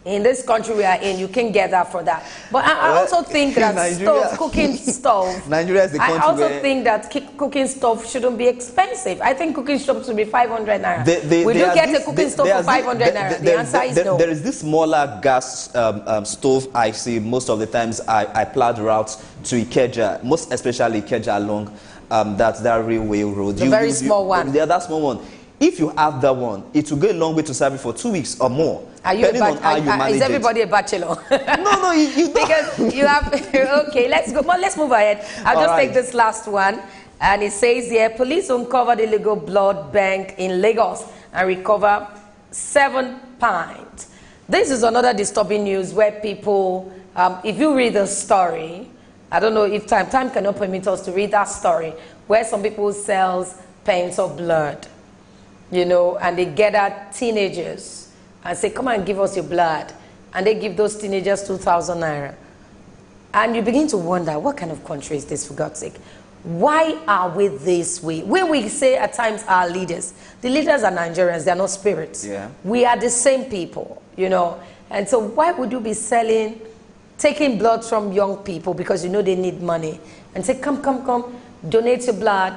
Speaker 1: in this country we are in, you can get that for that. But I also think that cooking stove.
Speaker 3: Nigeria is the country.
Speaker 1: I also think that cooking stove shouldn't be expensive. I think cooking stove should be 500 naira. Will you get a cooking stove for 500 naira? The answer is no.
Speaker 3: There is this smaller gas stove I see most of the times. I plowed routes to Ikeja, most especially Ikeja along that railway road.
Speaker 1: The very small one.
Speaker 3: Yeah, that small one. If you have that one, it will go a long way to serve you for 2 weeks or more.
Speaker 1: Are you
Speaker 3: is
Speaker 1: everybody a bachelor?
Speaker 3: No, you
Speaker 1: because you have. Okay, let's go. Well, let's move ahead. I'll just take this last one, and it says here: police uncovered illegal blood bank in Lagos and recover 7 pints. This is another disturbing news where people, if you read the story, I don't know if time cannot permit us to read that story, where some people sells pints of blood, you know, and they gather teenagers and say, come and give us your blood. And they give those teenagers 2,000 naira. And you begin to wonder, what kind of country is this, for God's sake? Why are we this way? When we say at times our leaders, the leaders are Nigerians, they are not spirits.
Speaker 3: Yeah.
Speaker 1: We are the same people, you know. And so why would you be taking blood from young people because you know they need money, and say, come, donate your blood.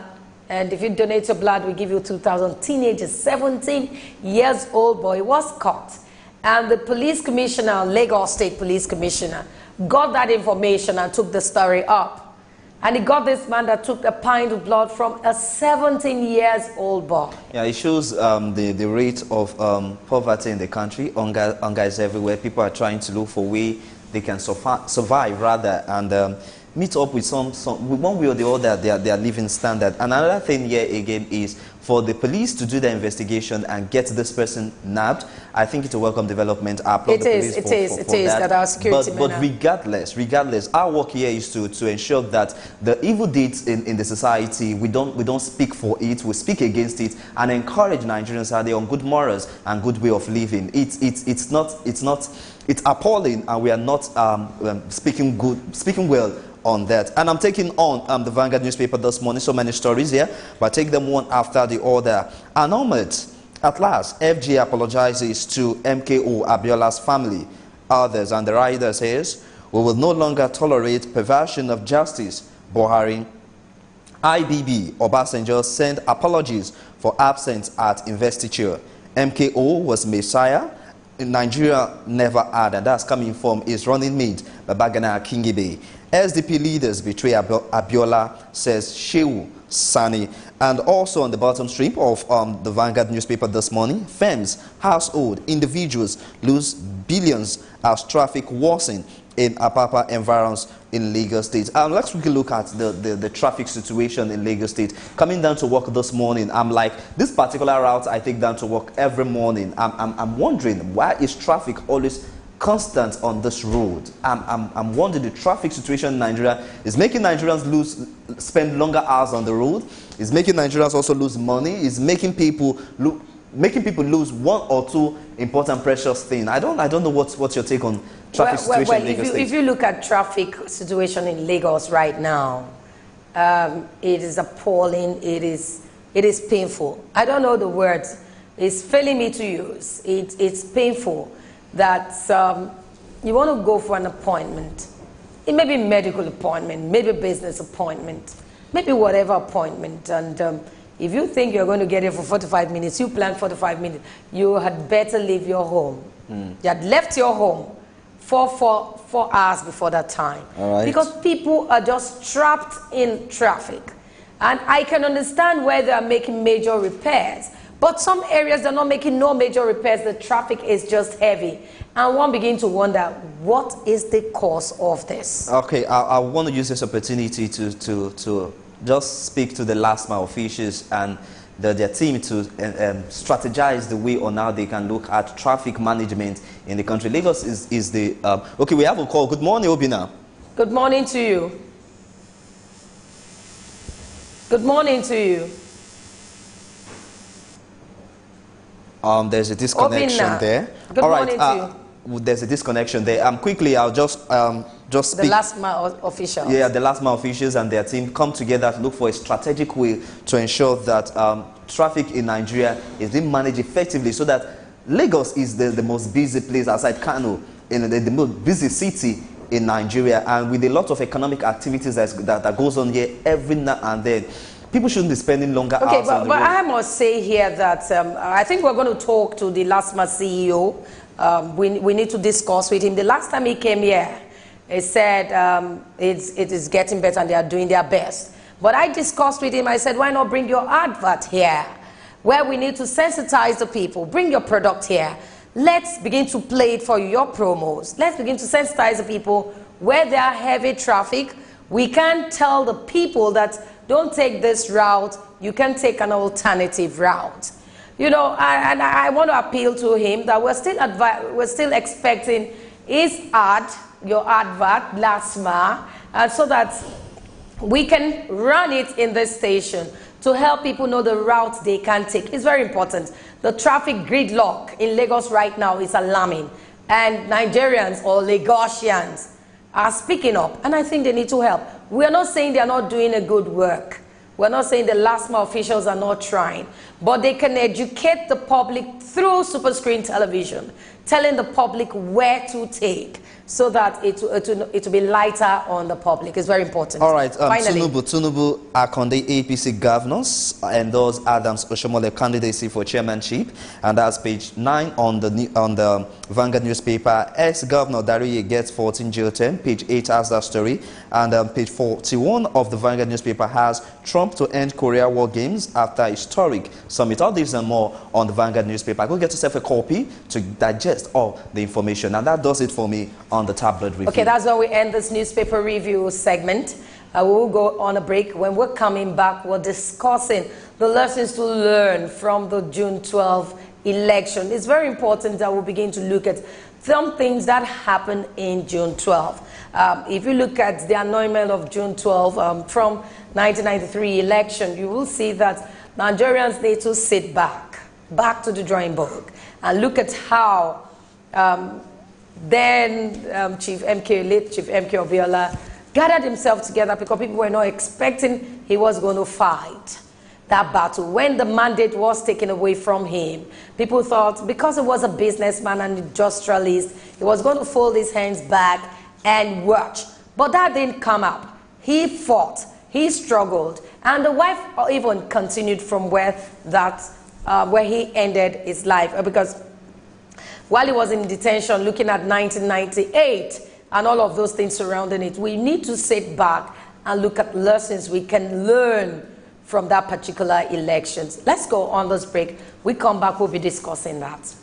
Speaker 1: And if you donate your blood, we give you 2,000. Teenagers, 17 years old boy was caught. And the police commissioner, Lagos State Police Commissioner, got that information and took the story up. And he got this man that took a pint of blood from a 17 years old boy. Yeah,
Speaker 3: it shows the rate of poverty in the country. Hunger is everywhere. People are trying to look for a way they can survive rather, and meet up with one way or the other their living standard. And another thing here again is for the police to do the investigation and get this person nabbed. I think it's a welcome development. I applaud the police for that.
Speaker 1: Our security
Speaker 3: but regardless, our work here is to ensure that the evil deeds in the society, we don't speak for it, we speak against it, and encourage Nigerians out there on good morals and good way of living. It's appalling, and we are not speaking well on that. And I'm taking on the Vanguard newspaper this morning. So many stories here, but I take them one after the other. Annulment. At last, FG apologizes to MKO Abiola's family. Others, and the writer says, we will no longer tolerate perversion of justice. Buhari. IBB Obasanjo sent apologies for absence at investiture. MKO was Messiah. Nigeria never had, and that's coming from his running mate, Babagana Kingibe. SDP leaders betray Abiola, says Shehu Sani. And also on the bottom strip of the Vanguard newspaper this morning, firms, household, individuals lose billions as traffic worsen in Apapa environs in Lagos State. Let's quickly look at the traffic situation in Lagos State. Coming down to work this morning, I'm like, this particular route I take down to work every morning. I'm wondering, why is traffic always constant on this road? I'm wondering, the traffic situation in Nigeria is making Nigerians spend longer hours on the road. It's making Nigerians also lose money. It's making people lose one or two important precious things. I don't know what's your take on traffic situation in Lagos State.
Speaker 1: If you look at traffic situation in Lagos right now, it is appalling. It is painful. I don't know the words. It's failing me to use. It's painful that you want to go for an appointment. It may be a medical appointment, maybe a business appointment, maybe whatever appointment. And if you think you're going to get it for 45 minutes, you plan 45 minutes, you had better leave your home. You had left your home 4 hours before that time.
Speaker 3: All right.
Speaker 1: Because people are just trapped in traffic. And I can understand where they are making major repairs. But some areas they're not making no major repairs. The traffic is just heavy. And one begins to wonder, what is the cause of this?
Speaker 3: Okay, I want to use this opportunity to just speak to the last mile officials and their team to strategize the way on how they can look at traffic management in the country. Lagos is the... okay, we have a call. Good morning, Obina.
Speaker 1: Good morning to you. Good morning to you.
Speaker 3: There's a disconnection
Speaker 1: Obina.
Speaker 3: there.
Speaker 1: Good morning to you.
Speaker 3: There's a disconnection there. Quickly, I'll just speak.
Speaker 1: The last mile officials.
Speaker 3: Yeah, the last mile officials and their team come together to look for a strategic way to ensure that traffic in Nigeria is being managed effectively, so that Lagos is the most busy place outside Kano, in the most busy city in Nigeria, and with a lot of economic activities that goes on here every now and then. People shouldn't be spending longer hours on the road.
Speaker 1: But I must say here that I think we're going to talk to the last mile CEO. We need to discuss with him. The last time he came here, he said it is getting better and they are doing their best. But I discussed with him. I said, why not bring your advert here? where we need to sensitize the people. Bring your product here. Let's begin to play it for your promos. Let's begin to sensitize the people where there are heavy traffic. We can tell the people that don't take this route, you can take an alternative route. You know, I want to appeal to him that we're still expecting his ad, your advert, LASMA, so that we can run it in this station to help people know the route they can take. It's very important. The traffic gridlock in Lagos right now is alarming, and Nigerians or Lagosians are speaking up, and I think they need to help. We're not saying they're not doing a good work. We're not saying the LASMA officials are not trying, but they can educate the public through super screen television, telling the public where to take, so that it will be lighter on the public. It's very important.
Speaker 3: All right,
Speaker 1: Finally,
Speaker 3: Tinubu Akonde APC governors endorsed Adams Oshomole candidacy for chairmanship, and that's page 9 on the Vanguard newspaper. Ex-governor Dariye gets 14 jail term. Page 8 has that story, and page 41 of the Vanguard newspaper has Trump to end Korea War Games after historic summit. All this and more on the Vanguard newspaper. Go get yourself a copy to digest all the information, and that does it for me on the tablet review.
Speaker 1: Okay, that's where we end this newspaper review segment. We will go on a break. When we're coming back, we're discussing the lessons to learn from the June 12 election. It's very important that we begin to look at some things that happened in June 12. If you look at the annulment of June 12 from 1993 election, you will see that Nigerians need to sit back to the drawing board, and look at how then late Chief MK Obiola gathered himself together, because people were not expecting he was going to fight that battle. When the mandate was taken away from him, people thought because he was a businessman and industrialist, he was going to fold his hands back and watch. But that didn't come up. He fought, he struggled, and the wife even continued from where he ended his life, because while he was in detention, looking at 1998 and all of those things surrounding it, we need to sit back and look at lessons we can learn from that particular elections. Let's go on this break. We come back, we'll be discussing that.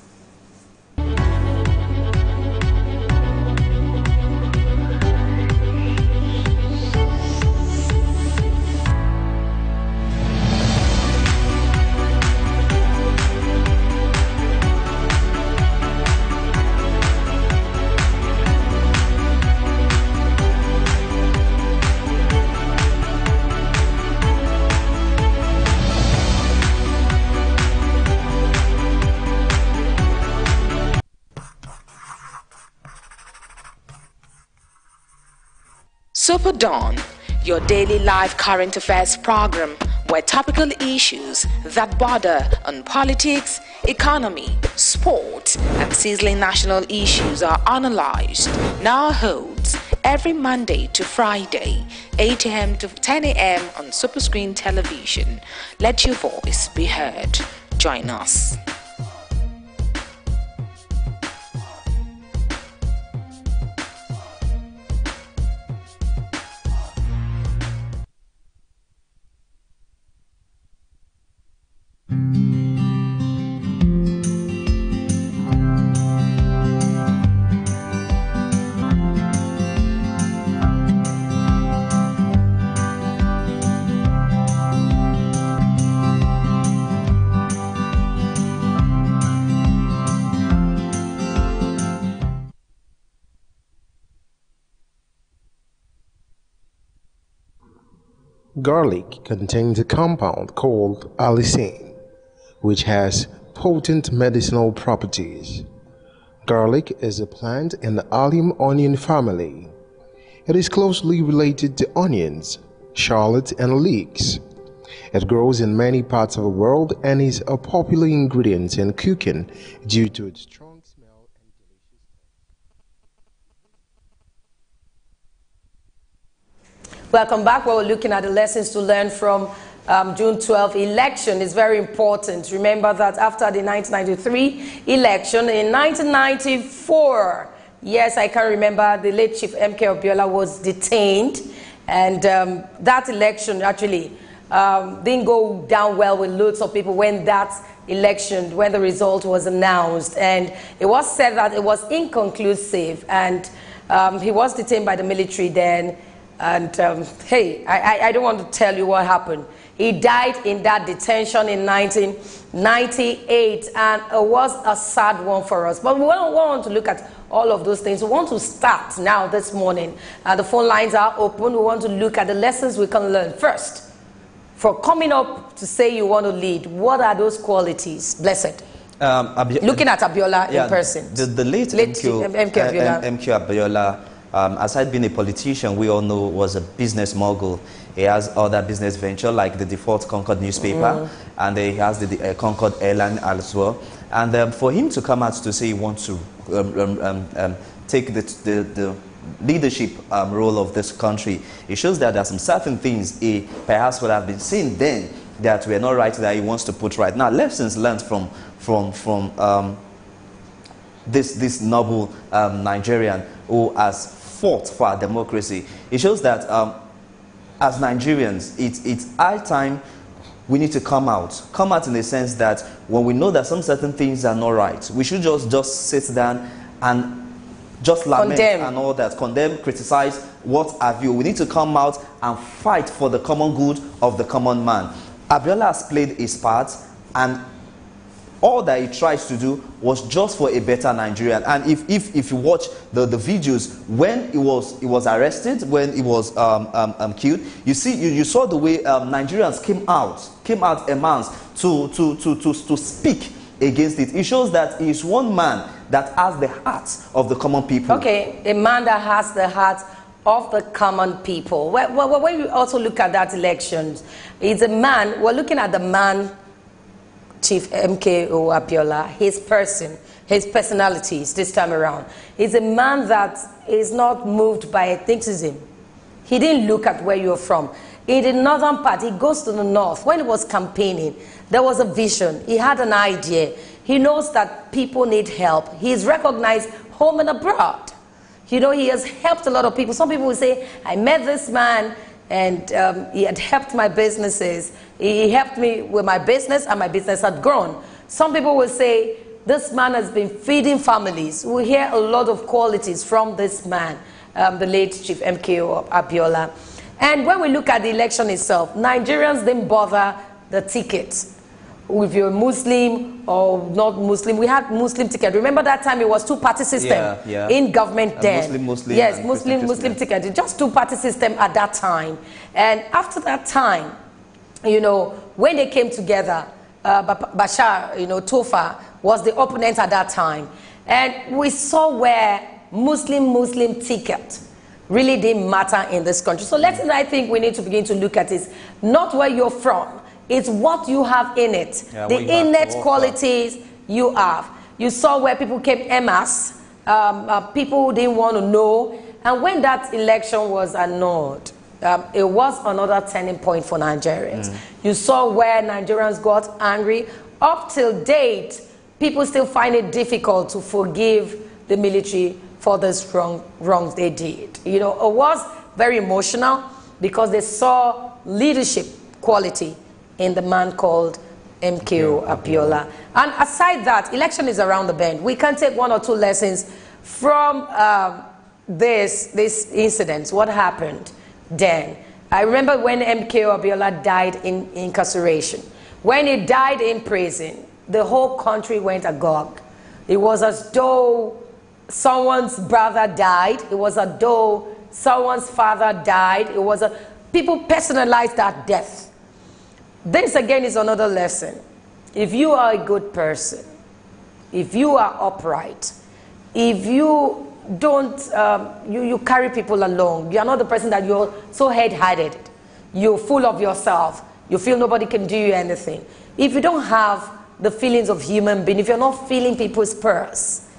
Speaker 2: SuperDawn, your daily live current affairs program where topical issues that border on politics, economy, sport, and sizzling national issues are analyzed, now holds every Monday to Friday, 8 a.m. to 10 a.m. on Superscreen Television. Let your voice be heard. Join us.
Speaker 6: Garlic contains a compound called allicin, which has potent medicinal properties. Garlic is a plant in the allium onion family. It is closely related to onions, shallots, and leeks. It grows in many parts of the world and is a popular ingredient in cooking due to its strong smell and delicious taste.
Speaker 1: Welcome back, where we're looking at the lessons to learn from June 12 election. Is very important. Remember that after the 1993 election, in 1994, yes, I can remember, the late Chief MK Obiola was detained, and that election actually didn't go down well with loads of people when that election, when the result was announced. And it was said that it was inconclusive, and he was detained by the military then. And hey, I don't want to tell you what happened. He died in that detention in 1998, and it was a sad one for us. But we don't want to look at all of those things. We want to start now this morning. The phone lines are open. We want to look at the lessons we can learn. First, for coming up to say you want to lead, what are those qualities? Blessed. Looking at Abiola in person.
Speaker 3: The late MK Abiola, aside being a politician, we all know was a business mogul. He has other business ventures like the Default Concord newspaper, and he has the Concord Airline as well. And for him to come out to say he wants to take the leadership role of this country, it shows that there are some certain things he perhaps would have been seen then that were not right, that he wants to put right. Now, lessons learned from this noble Nigerian who has fought for our democracy. It shows that as Nigerians, it's high time we need to come out in the sense that when we know that some certain things are not right, we should just sit down and just lament and all that, condemn, criticize, what have you. We need to come out and fight for the common good of the common man. Abiola has played his part, and all that he tries to do was just for a better Nigerian. And if you watch the videos when he was arrested, when he was killed, you saw the way Nigerians came out en masse to speak against it. It shows that he is one man that has the heart of the common people. Okay,
Speaker 1: a man that has the heart of the common people. Well, when you also look at that election, it's a man. We're looking at the man, Chief MKO Abiola, his person, his personalities this time around. He's a man that is not moved by ethnicism. He didn't look at where you're from. In the northern part, he goes to the north. When he was campaigning, there was a vision. He had an idea. He knows that people need help. He's recognized home and abroad. You know, he has helped a lot of people. Some people will say, I met this man, and he had helped my businesses. He helped me with my business, and my business had grown. Some people will say, this man has been feeding families. We hear a lot of qualities from this man, the late Chief MKO Abiola. And when we look at the election itself, Nigerians didn't bother the tickets. If you're Muslim or not Muslim, we had Muslim ticket. Remember that time it was two-party system in government then. Muslim, yes, Muslim ticket. Just two-party system at that time. And after that time, you know, when they came together, Bashar, you know, Tofa was the opponent at that time. And we saw where Muslim ticket really didn't matter in this country. So let's, I think we need to begin to look at is not where you're from. It's what you have in it, the innate qualities you have. You saw where people came en masse, people didn't want to know. And when that election was annulled, it was another turning point for Nigerians. You saw where Nigerians got angry. Up till date, people still find it difficult to forgive the military for the wrongs they did. You know, it was very emotional because they saw leadership quality in the man called MKO Abiola. And aside that, election is around the bend. We can take one or two lessons from this incident, what happened then. I remember when MKO Abiola died in incarceration. When he died in prison, the whole country went agog. It was as though someone's brother died. It was as though someone's father died. It was people personalized that death. This again is another lesson. If you are a good person, if you are upright, if you don't, you carry people along, you are not the person that you're so head-headed, you're full of yourself, you feel nobody can do you anything. If you don't have the feelings of human being, if you're not feeling people's pulse,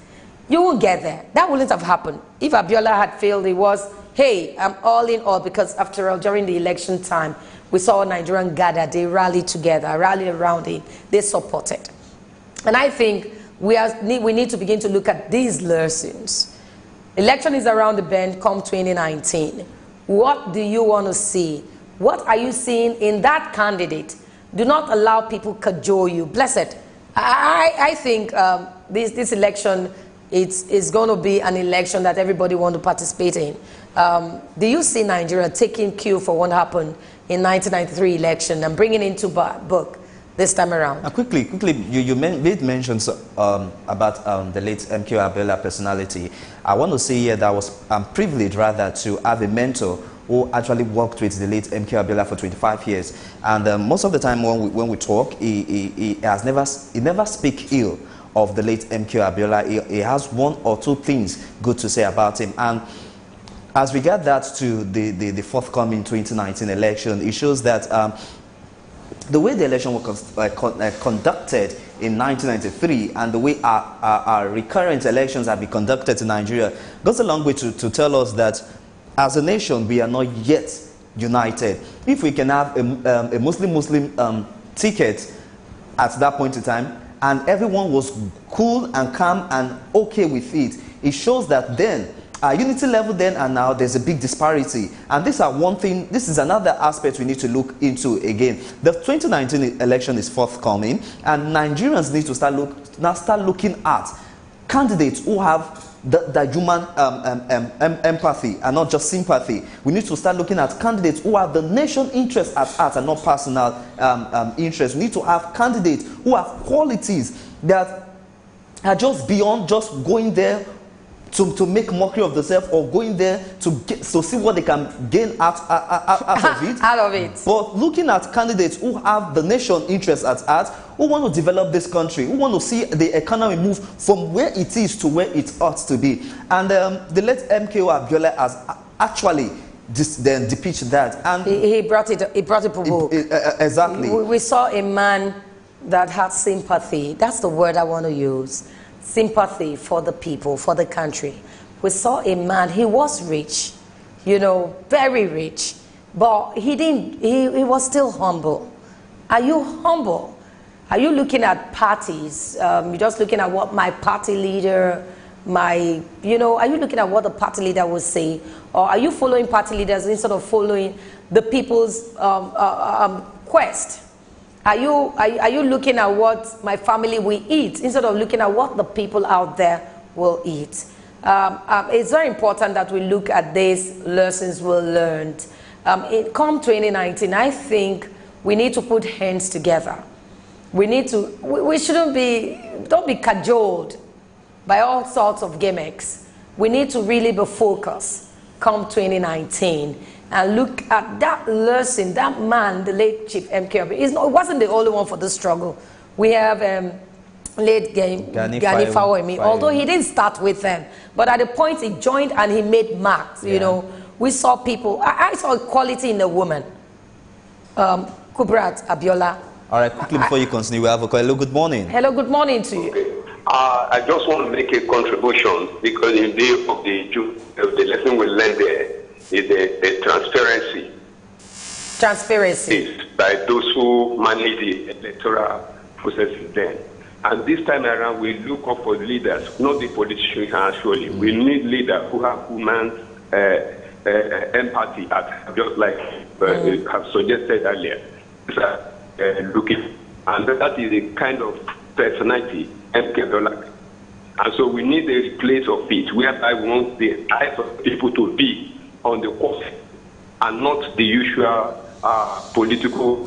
Speaker 1: you won't get there. That wouldn't have happened. If Abiola had failed, it was, hey, I'm all in all, because after all, during the election time, we saw Nigerians gather, they rallied together, rallied around him, they supported. And I think we need to begin to look at these lessons. Election is around the bend come 2019. What do you want to see What are you seeing in that candidate? Do not allow people cajole you. Blessed. I think this election is going to be an election that everybody wants to participate in. Do you see Nigeria taking cue for what happened in 1993 election and bringing it into book this time around?
Speaker 3: Quickly, you made mentions about the late MK Abiola personality. I want to say here that I was privileged rather to have a mentor who actually worked with the late MK Abiola for 25 years. And most of the time when we talk, he never speak ill of the late MK Abiola. He has one or two things good to say about him. And as regard that to the forthcoming 2019 election, it shows that the way the election was conducted in 1993 and the way our recurrent elections have been conducted in Nigeria goes a long way to tell us that as a nation we are not yet united. If we can have a Muslim ticket at that point in time and everyone was cool and calm and okay with it, it shows that then our unity level then and now, there's a big disparity. And this is another aspect we need to look into again. The 2019 election is forthcoming, and Nigerians need to start looking at candidates who have the human empathy and not just sympathy. We need to start looking at candidates who have the nation interest at heart and not personal interest. We need to have candidates who have qualities that are just beyond just going there to make mockery of themselves or going there to see what they can gain out of it.
Speaker 1: Out of it.
Speaker 3: But looking at candidates who have the nation interest at heart, who want to develop this country, who want to see the economy move from where it is to where it ought to be. And the late MKO Abiola has actually depicted that. And
Speaker 1: he brought it provoke.
Speaker 3: Exactly.
Speaker 1: We saw a man that had sympathy. That's the word I want to use. Sympathy for the people, for the country. We saw a man, he was rich, you know, very rich, but he was still humble. Are you humble? Are you looking at parties? You're just looking at what my party leader, are you looking at what the party leader will say? Or are you following party leaders instead of following the people's quest? Are you looking at what my family will eat instead of looking at what the people out there will eat? It's very important that we look at these lessons we learned. Come 2019, I think we need to put hands together. We shouldn't don't be cajoled by all sorts of gimmicks. We need to really be focused come 2019. And look at that lesson, that man, the late Chief MK. It wasn't the only one for the struggle. We have late Gani Fawehinmi, although he didn't start with them. But at the point he joined and he made marks, you know. We saw people, I saw equality in a woman. Kubrat Abiola.
Speaker 3: All right, quickly before you continue, we have a call. Hello, good morning.
Speaker 1: Hello, good morning to you.
Speaker 5: I just want to make a contribution because in view of the lesson we learned there, is the transparency.
Speaker 1: Transparency.
Speaker 5: By those who manage the electoral processes then. And this time around, we look up for leaders, not the politicians actually. We need leaders who have human empathy, just like have suggested earlier. Looking, and that is a kind of personality MK Abiola. And so we need a place of it whereby we want the eyes of people to be on the course and not the usual political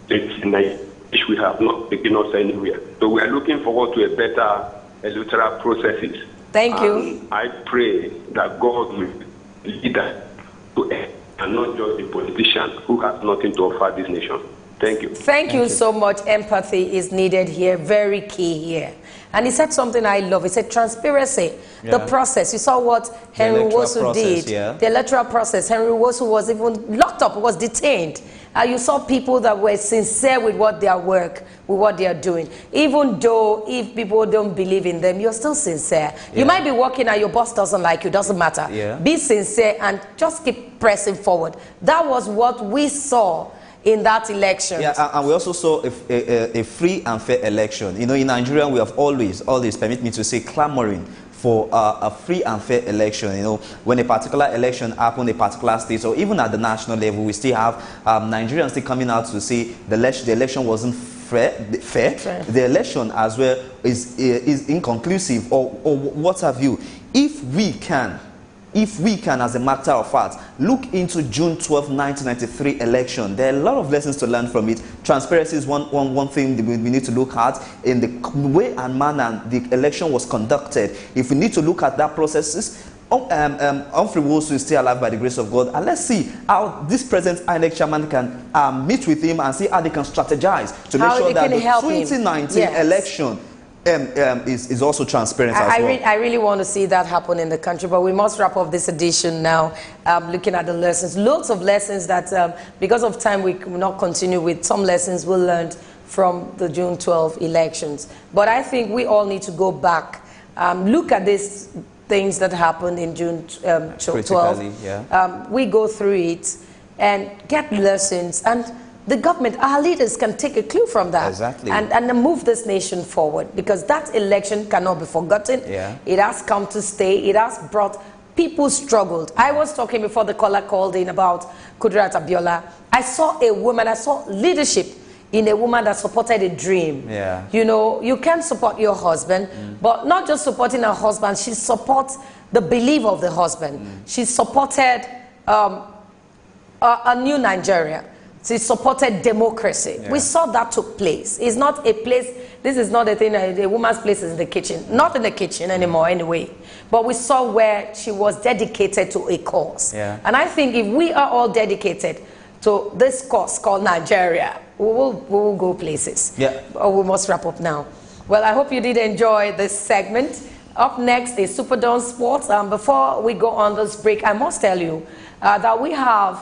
Speaker 5: which we have not taken us anywhere. So we are looking forward to a better electoral processes.
Speaker 1: Thank you.
Speaker 5: I pray that God will lead us to and not just the politician who has nothing to offer this nation. Thank you.
Speaker 1: Thank you so much. Empathy is needed here, very key here. And he said something I love. He said transparency, the process. You saw what Henry Wosu did, the electoral process. Henry Wosu was even locked up, was detained. You saw people that were sincere with what their work, with what they are doing. Even though if people don't believe in them, you're still sincere. You might be working and your boss doesn't like you, doesn't matter. Be sincere and just keep pressing forward. That was what we saw in that election.
Speaker 3: And we also saw a free and fair election. You know, in Nigeria, we have always, permit me to say, clamoring for a free and fair election. You know, when a particular election happened in a particular state, or even at the national level, we still have Nigerians still coming out to say the election wasn't fair. The election as well is inconclusive, or what have you. If we can, as a matter of fact, look into June 12, 1993 election, there are a lot of lessons to learn from it. Transparency is one thing that we need to look at in the way and manner the election was conducted. If we need to look at that processes, Humphrey Wilson is still alive by the grace of God, and let's see how this present INEC chairman can meet with him and see how they can strategize to make sure that the 2019 election is also transparent as well.
Speaker 1: I really want to see that happen in the country, but we must wrap up this edition now, looking at the lessons. Loads of lessons that, because of time, we will not continue with. Some lessons we learned from the June 12 elections. But I think we all need to go back, look at these things that happened in June 12.
Speaker 3: Yeah.
Speaker 1: We go through it and get lessons, and the government, our leaders, can take a clue from that.
Speaker 3: Exactly.
Speaker 1: And move this nation forward, because that election cannot be forgotten.
Speaker 3: Yeah.
Speaker 1: It has come to stay. It has brought people struggled. I was talking before the caller called in about Kudirat Abiola. I saw a woman, I saw leadership in a woman that supported a dream.
Speaker 3: Yeah.
Speaker 1: You know, you can support your husband, but not just supporting her husband, she supports the belief of the husband. She supported a new Nigeria. She supported democracy.
Speaker 3: Yeah.
Speaker 1: We saw that took place. It's not a place, this is not a thing, a woman's place is in the kitchen. Not in the kitchen anymore anyway. But we saw where she was dedicated to a cause.
Speaker 3: Yeah.
Speaker 1: And I think if we are all dedicated to this cause called Nigeria, we will go places.
Speaker 3: Yeah.
Speaker 1: But we must wrap up now. Well, I hope you did enjoy this segment. Up next is SuperDawn Sports. Before we go on this break, I must tell you that we have,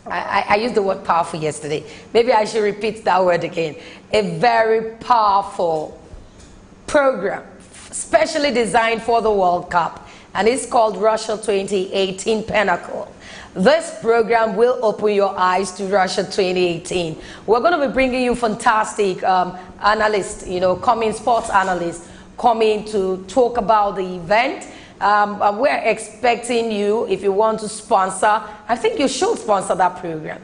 Speaker 1: I used the word powerful yesterday. Maybe I should repeat that word again. A very powerful program, specially designed for the World Cup. And it's called Russia 2018 Pinnacle. This program will open your eyes to Russia 2018. We're going to be bringing you fantastic analysts, sports analysts, coming to talk about the event. We're expecting you, if you want to sponsor, I think you should sponsor that program.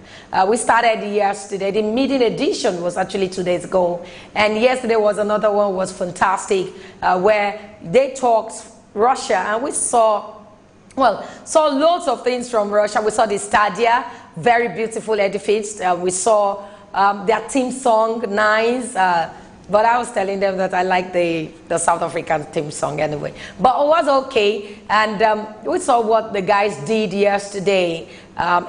Speaker 1: We started yesterday. The meeting edition was actually 2 days ago. And yesterday was another one, was fantastic, where they talked Russia, and we saw loads of things from Russia. We saw the Stadia, very beautiful edifice. We saw their team song, nice. But I was telling them that I like the South African theme song anyway. But it was okay. And we saw what the guys did yesterday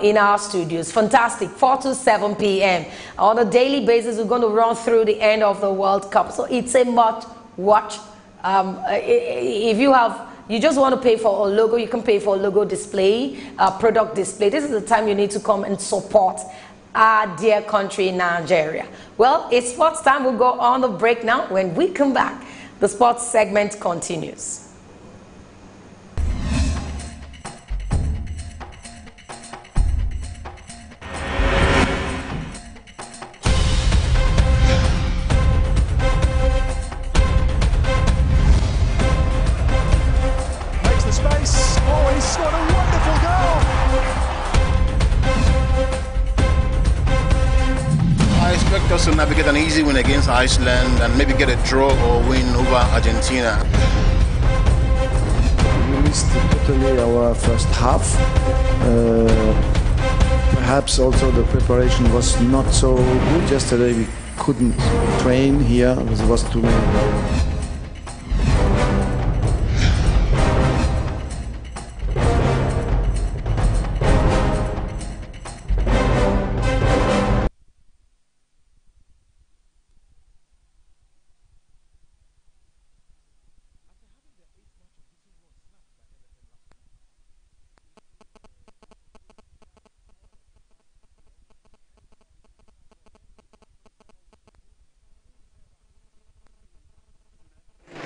Speaker 1: in our studios. Fantastic. 4 to 7 p.m. On a daily basis, we're going to run through the end of the World Cup. So it's a must watch. If you just want to pay for a logo, you can pay for a logo display, product display. This is the time you need to come and support our dear country, Nigeria. Well, it's sports time. We'll go on the break now. When we come back, the sports segment continues.
Speaker 7: Makes the space. Oh, he's scored a wonderful goal.
Speaker 8: I expect us to navigate an easy win against Iceland and maybe get a draw or win over Argentina.
Speaker 9: We missed totally our first half. Perhaps also the preparation was not so good. Yesterday we couldn't train here because it was too many.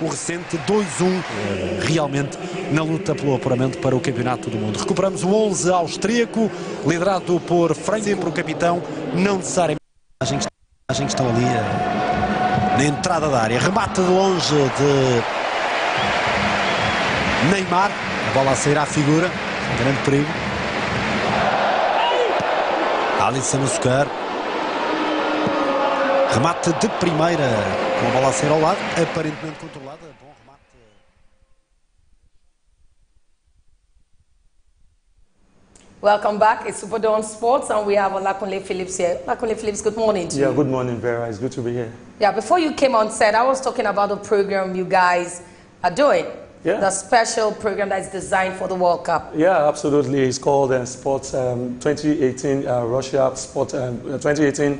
Speaker 10: O recente 2-1, realmente na luta pelo apuramento para o Campeonato do Mundo. Recuperamos o 11 austríaco, liderado por Frank, sempre o capitão, não necessariamente. A gente estão ali na entrada da área, remate de longe de Neymar, a bola a sair à figura, grande perigo. Alisson a secar. Remate de primeira, com a bola a sair ao lado, aparentemente controlada. Bom remate.
Speaker 1: Welcome back. It's SuperDawn Sports, and we have Olakunle Phillips here. Olakunle Phillips, good morning to you.
Speaker 11: Yeah, good morning, Vera. It's good to be here.
Speaker 1: Yeah, before you came on set, I was talking about the program you guys are doing.
Speaker 11: Yeah.
Speaker 1: The special program that is designed for the World Cup.
Speaker 11: Yeah, absolutely. It's called Sports 2018 Russia Sport 2018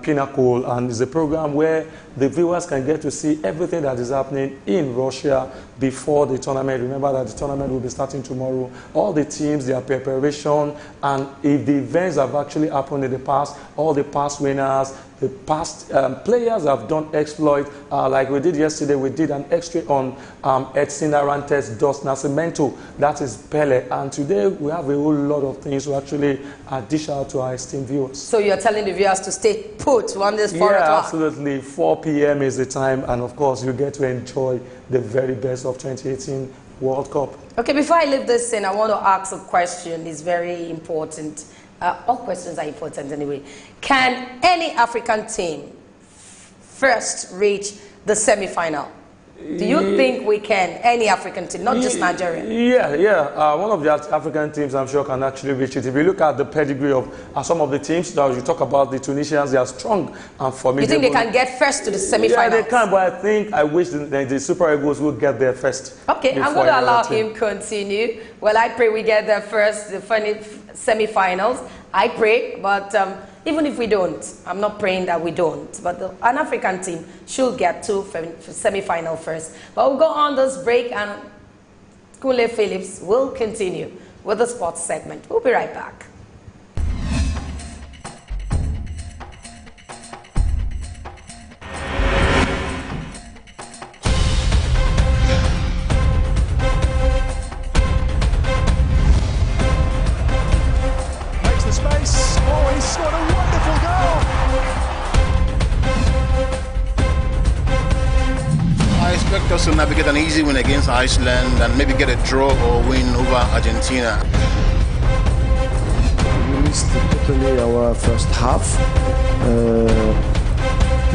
Speaker 11: Pinnacle, and it's a program where the viewers can get to see everything that is happening in Russia before the tournament. Remember that the tournament will be starting tomorrow. All the teams, their preparation, and if the events have actually happened in the past, all the past winners, the past players have done exploit. Like we did yesterday, we did an extra on Edson Arantes dos Nascimento. That is Pele. And today we have a whole lot of things to actually dish out to our esteemed viewers.
Speaker 1: So you're telling the viewers to stay put on this 4 o'clock?
Speaker 11: Yeah, absolutely. 4 p.m. is the time. And of course, you get to enjoy the very best of 2018 World Cup.
Speaker 1: Okay, before I leave this in, I want to ask a question. It's very important. All questions are important anyway. Can any African team first reach the semi-final? Do you think we can, any African team, not just Nigeria?
Speaker 11: Yeah. One of the African teams, I'm sure, can actually reach it. If you look at the pedigree of some of the teams, that you talk about the Tunisians, they are strong and formidable.
Speaker 1: You think they can get first to the semi-final?
Speaker 11: Yeah, they can, but I wish the Super Eagles will get there first.
Speaker 1: Okay, I'm going to allow him continue. Well, I pray we get there first, the semi-finals. I pray, but even if we don't, I'm not praying that we don't, but an African team should get to semi-final first. But we'll go on this break, and Kunle Phillips will continue with the sports segment. We'll be right back.
Speaker 8: Us to navigate an easy win against Iceland and maybe get a draw or win over Argentina.
Speaker 9: We missed totally our first half.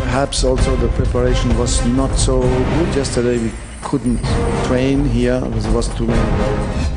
Speaker 9: Perhaps also the preparation was not so good. Yesterday we couldn't train here because there was too many.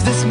Speaker 12: This